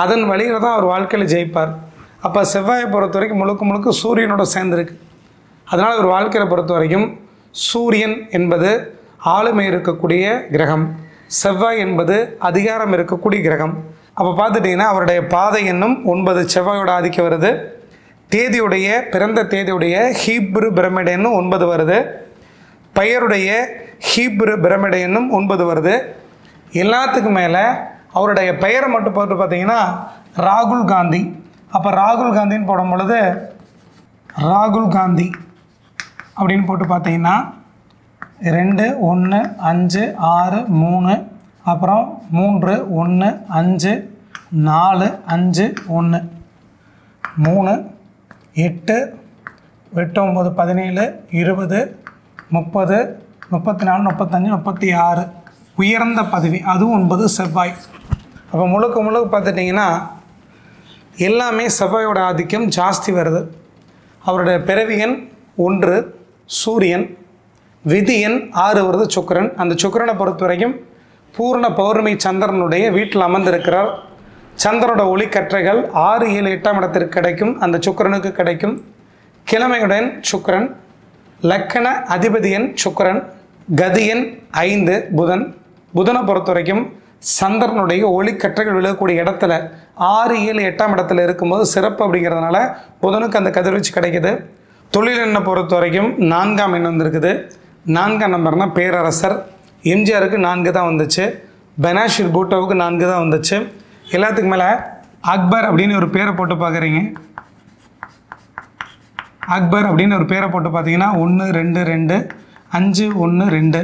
அதன் வழியில் தான் அவர் வாழ்க்கையில் ஜெயிப்பார். அப்போ செவ்வாயை பொறுத்த வரைக்கும் முழுக்க முழுக்க சூரியனோட சேர்ந்துருக்கு. அதனால் அவர் வாழ்க்கையை பொறுத்த வரைக்கும் சூரியன் என்பது ஆளுமை இருக்கக்கூடிய கிரகம், செவ்வாய் என்பது அதிகாரம் இருக்கக்கூடிய கிரகம். அப்போ பார்த்துட்டிங்கன்னா அவருடைய பாதை எண்ணும் 9 செவ்வாயோட ஆதிக்கம் வருது. தேதியுடைய பிறந்த தேதியுடைய ஹீப்ரு பிரமிடு எண்ணும் 9 வருது. பெயருடைய ஹீப்ரு பிரமிடு எண்ணும் 9 வருது. எல்லாத்துக்கும் மேலே அவருடைய பெயரை மட்டும் போட்டு பார்த்தீங்கன்னா ராகுல் காந்தி. அப்போ ராகுல் காந்தின்னு போடும் பொழுது ராகுல் காந்தி அப்படின்னு போட்டு பார்த்தீங்கன்னா 2 1 5 6 3, அப்புறம் 3 1 5 4 5 1 3 8 8 9 17 20 30 34 35 36 உயர்ந்த பதவி, அதுவும் 9 செவ்வாய். அப்போ முழுக்க பார்த்துட்டிங்கன்னா எல்லாமே செவ்வாயோட ஆதிக்கம் ஜாஸ்தி வருது. அவருடைய பிறவி எண் 1 சூரியன், விதி எண் 6 வருது சுக்கிரன். அந்த சுக்கிரனை பொறுத்த வரைக்கும் பூர்ண பௌர்ணமி சந்திரனுடைய வீட்டில் அமர்ந்திருக்கிறார். சந்திரனோட ஒளிக்கற்றைகள் 6 7 8ஆம் இடத்திற்கு கிடைக்கும், அந்த சுக்கிரனுக்கு கிடைக்கும். கிழமையுடன் சுக்கிரன், லக்கண அதிபதி எண் சுக்கிரன், கதி எண் 5 புதன். புதனை பொறுத்த வரைக்கும் சந்திரனுடைய ஒளிக்கற்றைகள் விழக்கூடிய இடத்துல 6 7 8ஆம் இடத்துல இருக்கும்போது சிறப்பு அப்படிங்கிறதுனால புதனுக்கு அந்த கதிர்வீச்சு கிடைக்குது. தொழில் எண்ணை பொறுத்த வரைக்கும் 4ஆம் எண் வந்துருக்குது. 4ஆம் நம்பர்னால் பேரரசர். எம்ஜிஆருக்கு 4 தான் வந்துச்சு, பெனாஷிர் பூட்டோவுக்கு 4 தான் வந்துச்சு. எல்லாத்துக்கு மேலே அக்பர் அப்படின்னு ஒரு பேரை போட்டு பார்க்குறீங்க. அக்பர் அப்படின்னு ஒரு பேரை போட்டு பார்த்தீங்கன்னா 1 2 2 5 1 2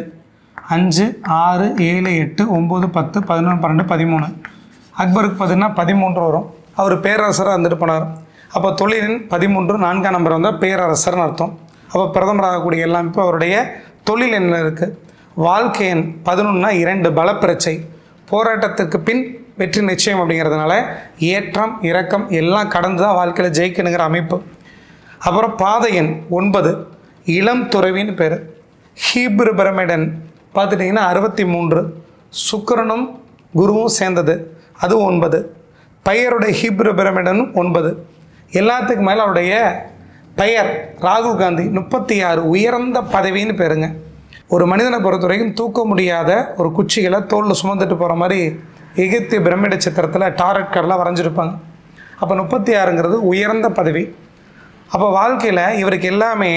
5 6 7 8 9 10 11 12 13. அக்பருக்கு பார்த்தீங்கன்னா 13 வரும். அவர் பேரரசராக வந்துட்டு போனார். அப்போ தொழிலின் 13 4ஆம் நம்பர் வந்தால் பேரரசர்னு அர்த்தம். அப்போ பிரதமராகக்கூடிய எல்லாம் இப்போ அவருடைய தொழில் என்ன இருக்குது. வாழ்க்கை எண் 11னா 2 பலப்பிரச்சை, போராட்டத்துக்கு பின் வெற்றி நிச்சயம் அப்படிங்கிறதுனால ஏற்றம் இறக்கம் எல்லாம் கடந்து தான் வாழ்க்கையில் ஜெயிக்கணுங்கிற அமைப்பு. அப்புறம் பாதை எண் 9 இளம் துறவின்னு பேர். ஹீப்ரு பிரமிடன் பார்த்துட்டிங்கன்னா 63 சுக்கிரனும் குருவும் சேர்ந்தது, அதுவும் 9. பெயருடைய ஹீப்ரு பிரமிடனும் 9. எல்லாத்துக்கும் மேலே அவருடைய பெயர் ராகுல் காந்தி 36 உயர்ந்த பதவின்னு பேருங்க. ஒரு மனிதனை பொறுத்த வரைக்கும் தூக்க முடியாத ஒரு குச்சிகளை தோளில் சுமந்துட்டு போகிற மாதிரி எகிப்திய பிரமிட சித்திரத்தில் டாரட் கார்டெலாம் வரைஞ்சிருப்பாங்க. அப்போ 36ங்கிறது உயர்ந்த பதவி. அப்போ வாழ்க்கையில் இவருக்கு எல்லாமே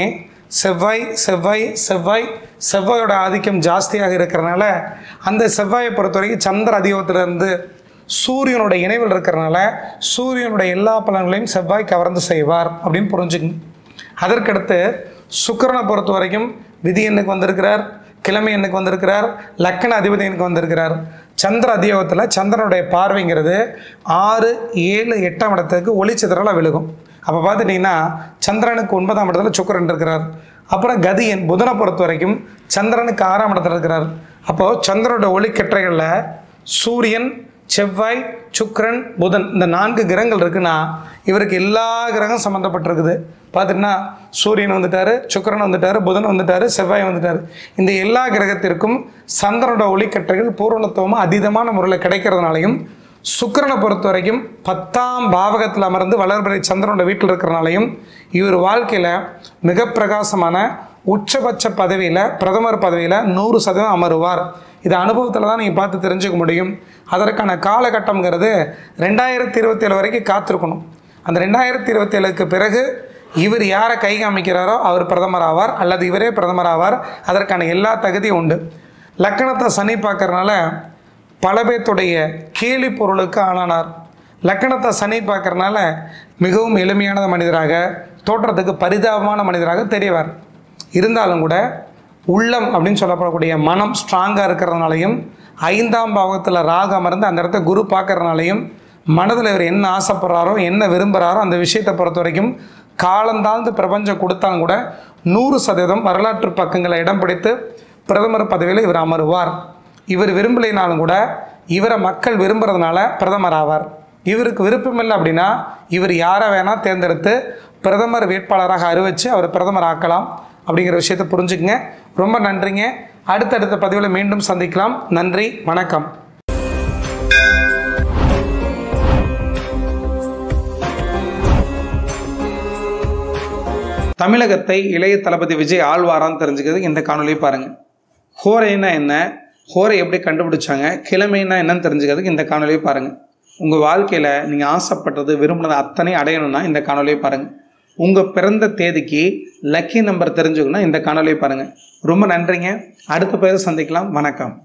செவ்வாய் செவ்வாய் செவ்வாய் செவ்வாயோட ஆதிக்கம் ஜாஸ்தியாக இருக்கிறனால அந்த செவ்வாயை பொறுத்த வரைக்கும் சந்திர அதியோகத்திலிருந்து சூரியனோட இணைவில் இருக்கிறனால சூரியனுடைய எல்லா பலன்களையும் செவ்வாய் கவர்ந்து செய்வார் அப்படின்னு புரிஞ்சுக்கணும். அதற்கடுத்து சுக்கிரனை பொறுத்த வரைக்கும் விதி எண்ணுக்கு வந்திருக்கிறார், கிழமை எண்ணுக்கு வந்திருக்கிறார், லக்கண அதிபதி எண்ணுக்கு வந்திருக்கிறார். சந்திர அதியோகத்தில் சந்திரனுடைய பார்வைங்கிறது 6 7 8ஆம் இடத்துக்கு ஒளிச்சிதறலாக விழுகும். அப்போ பார்த்துட்டிங்கன்னா சந்திரனுக்கு 9ஆம் இடத்துல சுக்கிரன் இருக்கிறார். அப்புறம் கதி எண் புதனை பொறுத்த வரைக்கும் சந்திரனுக்கு 6ஆம் இடத்துல இருக்கிறார். அப்போது சந்திரனோட ஒளிக்கற்றைகளில் சூரியன் செவ்வாய் சுக்கிரன் புதன் இந்த 4 கிரகங்கள் இருக்குன்னா இவருக்கு எல்லா கிரகம் சம்மந்தப்பட்டிருக்குது. பார்த்துட்டுனா சூரியன் வந்துட்டார், சுக்கிரன் வந்துட்டார், புதன் வந்துட்டார், செவ்வாய் வந்துட்டார். இந்த எல்லா கிரகத்திற்கும் சந்திரனோட ஒளிக்கற்றைகள் பூரணத்துவமாக அதீதமான முறையில் கிடைக்கிறதுனாலையும் சுக்கிரனை பொறுத்த வரைக்கும் 10ஆம் பாவகத்தில் அமர்ந்து வளர்பிறை சந்திரனோட வீட்டில் இருக்கிறனாலையும் இவர் வாழ்க்கையில் மிக பிரகாசமான உச்சபட்ச பதவியில் பிரதமர் பதவியில் 100% அமருவார். இது அனுபவத்தில் தான் நீங்கள் பார்த்து தெரிஞ்சுக்க முடியும். அதற்கான காலகட்டம்ங்கிறது 2027 வரைக்கும் காத்திருக்கணும். அந்த 2027க்கு பிறகு இவர் யாரை கை காமிக்கிறாரோ அவர் பிரதமர் ஆவார், அல்லது இவரே பிரதமர் ஆவார். அதற்கான எல்லா தகுதியும் உண்டு. லக்கணத்தை சனி பார்க்கறனால பல பேர்த்துடைய கேலி பொருளுக்கு ஆளானார். லக்கணத்தை சனி பார்க்கறனால மிகவும் எளிமையான மனிதராக, தோற்றத்துக்கு பரிதாபமான மனிதராக தெரியவார். இருந்தாலும் கூட உள்ளம் அப்படின்னு சொல்லப்படக்கூடிய மனம் ஸ்ட்ராங்காக இருக்கிறதுனாலையும் 5ஆம் பாவத்தில் ராகு அமர்ந்து அந்த இடத்த குரு பார்க்கறதுனாலையும் மனதில் இவர் என்ன ஆசைப்படுறாரோ என்ன விரும்புகிறாரோ அந்த விஷயத்தை பொறுத்த வரைக்கும் காலந்தாழ்ந்து பிரபஞ்சம் கொடுத்தாலும் கூட 100% வரலாற்று பக்கங்களை இடம் பிடித்து பிரதமர் பதவியில் இவர் அமருவார். இவர் விரும்பலைனாலும் கூட இவரை மக்கள் விரும்புறதுனால பிரதமர் ஆவார். இவருக்கு விருப்பம் இல்லை அப்படின்னா இவர் யாரை வேணால் தேர்ந்தெடுத்து பிரதமர் வேட்பாளராக அறிவித்து அவர் பிரதமர் ஆக்கலாம் அப்படிங்கிற விஷயத்தை புரிஞ்சுக்குங்க. ரொம்ப நன்றிங்க. அடுத்தடுத்த பதிவில் மீண்டும் சந்திக்கலாம். நன்றி, வணக்கம். தமிழகத்தை இளைய தளபதி விஜய் ஆழ்வாரான்னு தெரிஞ்சுக்கிறதுக்கு இந்த காணொலியை பாருங்கள். ஹோரைன்னா என்ன, ஹோரை எப்படி கண்டுபிடிச்சாங்க, கிழமைன்னா என்னன்னு தெரிஞ்சுக்கிறதுக்கு இந்த காணொலியை பாருங்கள். உங்கள் வாழ்க்கையில் நீங்கள் ஆசைப்பட்டது விரும்பினது அத்தனை அடையணும்னா இந்த காணொலியை பாருங்கள். உங்கள் பிறந்த தேதிக்கு லக்கி நம்பர் தெரிஞ்சுக்கணும்னா இந்த காணொலியை பாருங்கள். ரொம்ப நன்றிங்க. அடுத்த பேரை சந்திக்கலாம். வணக்கம்.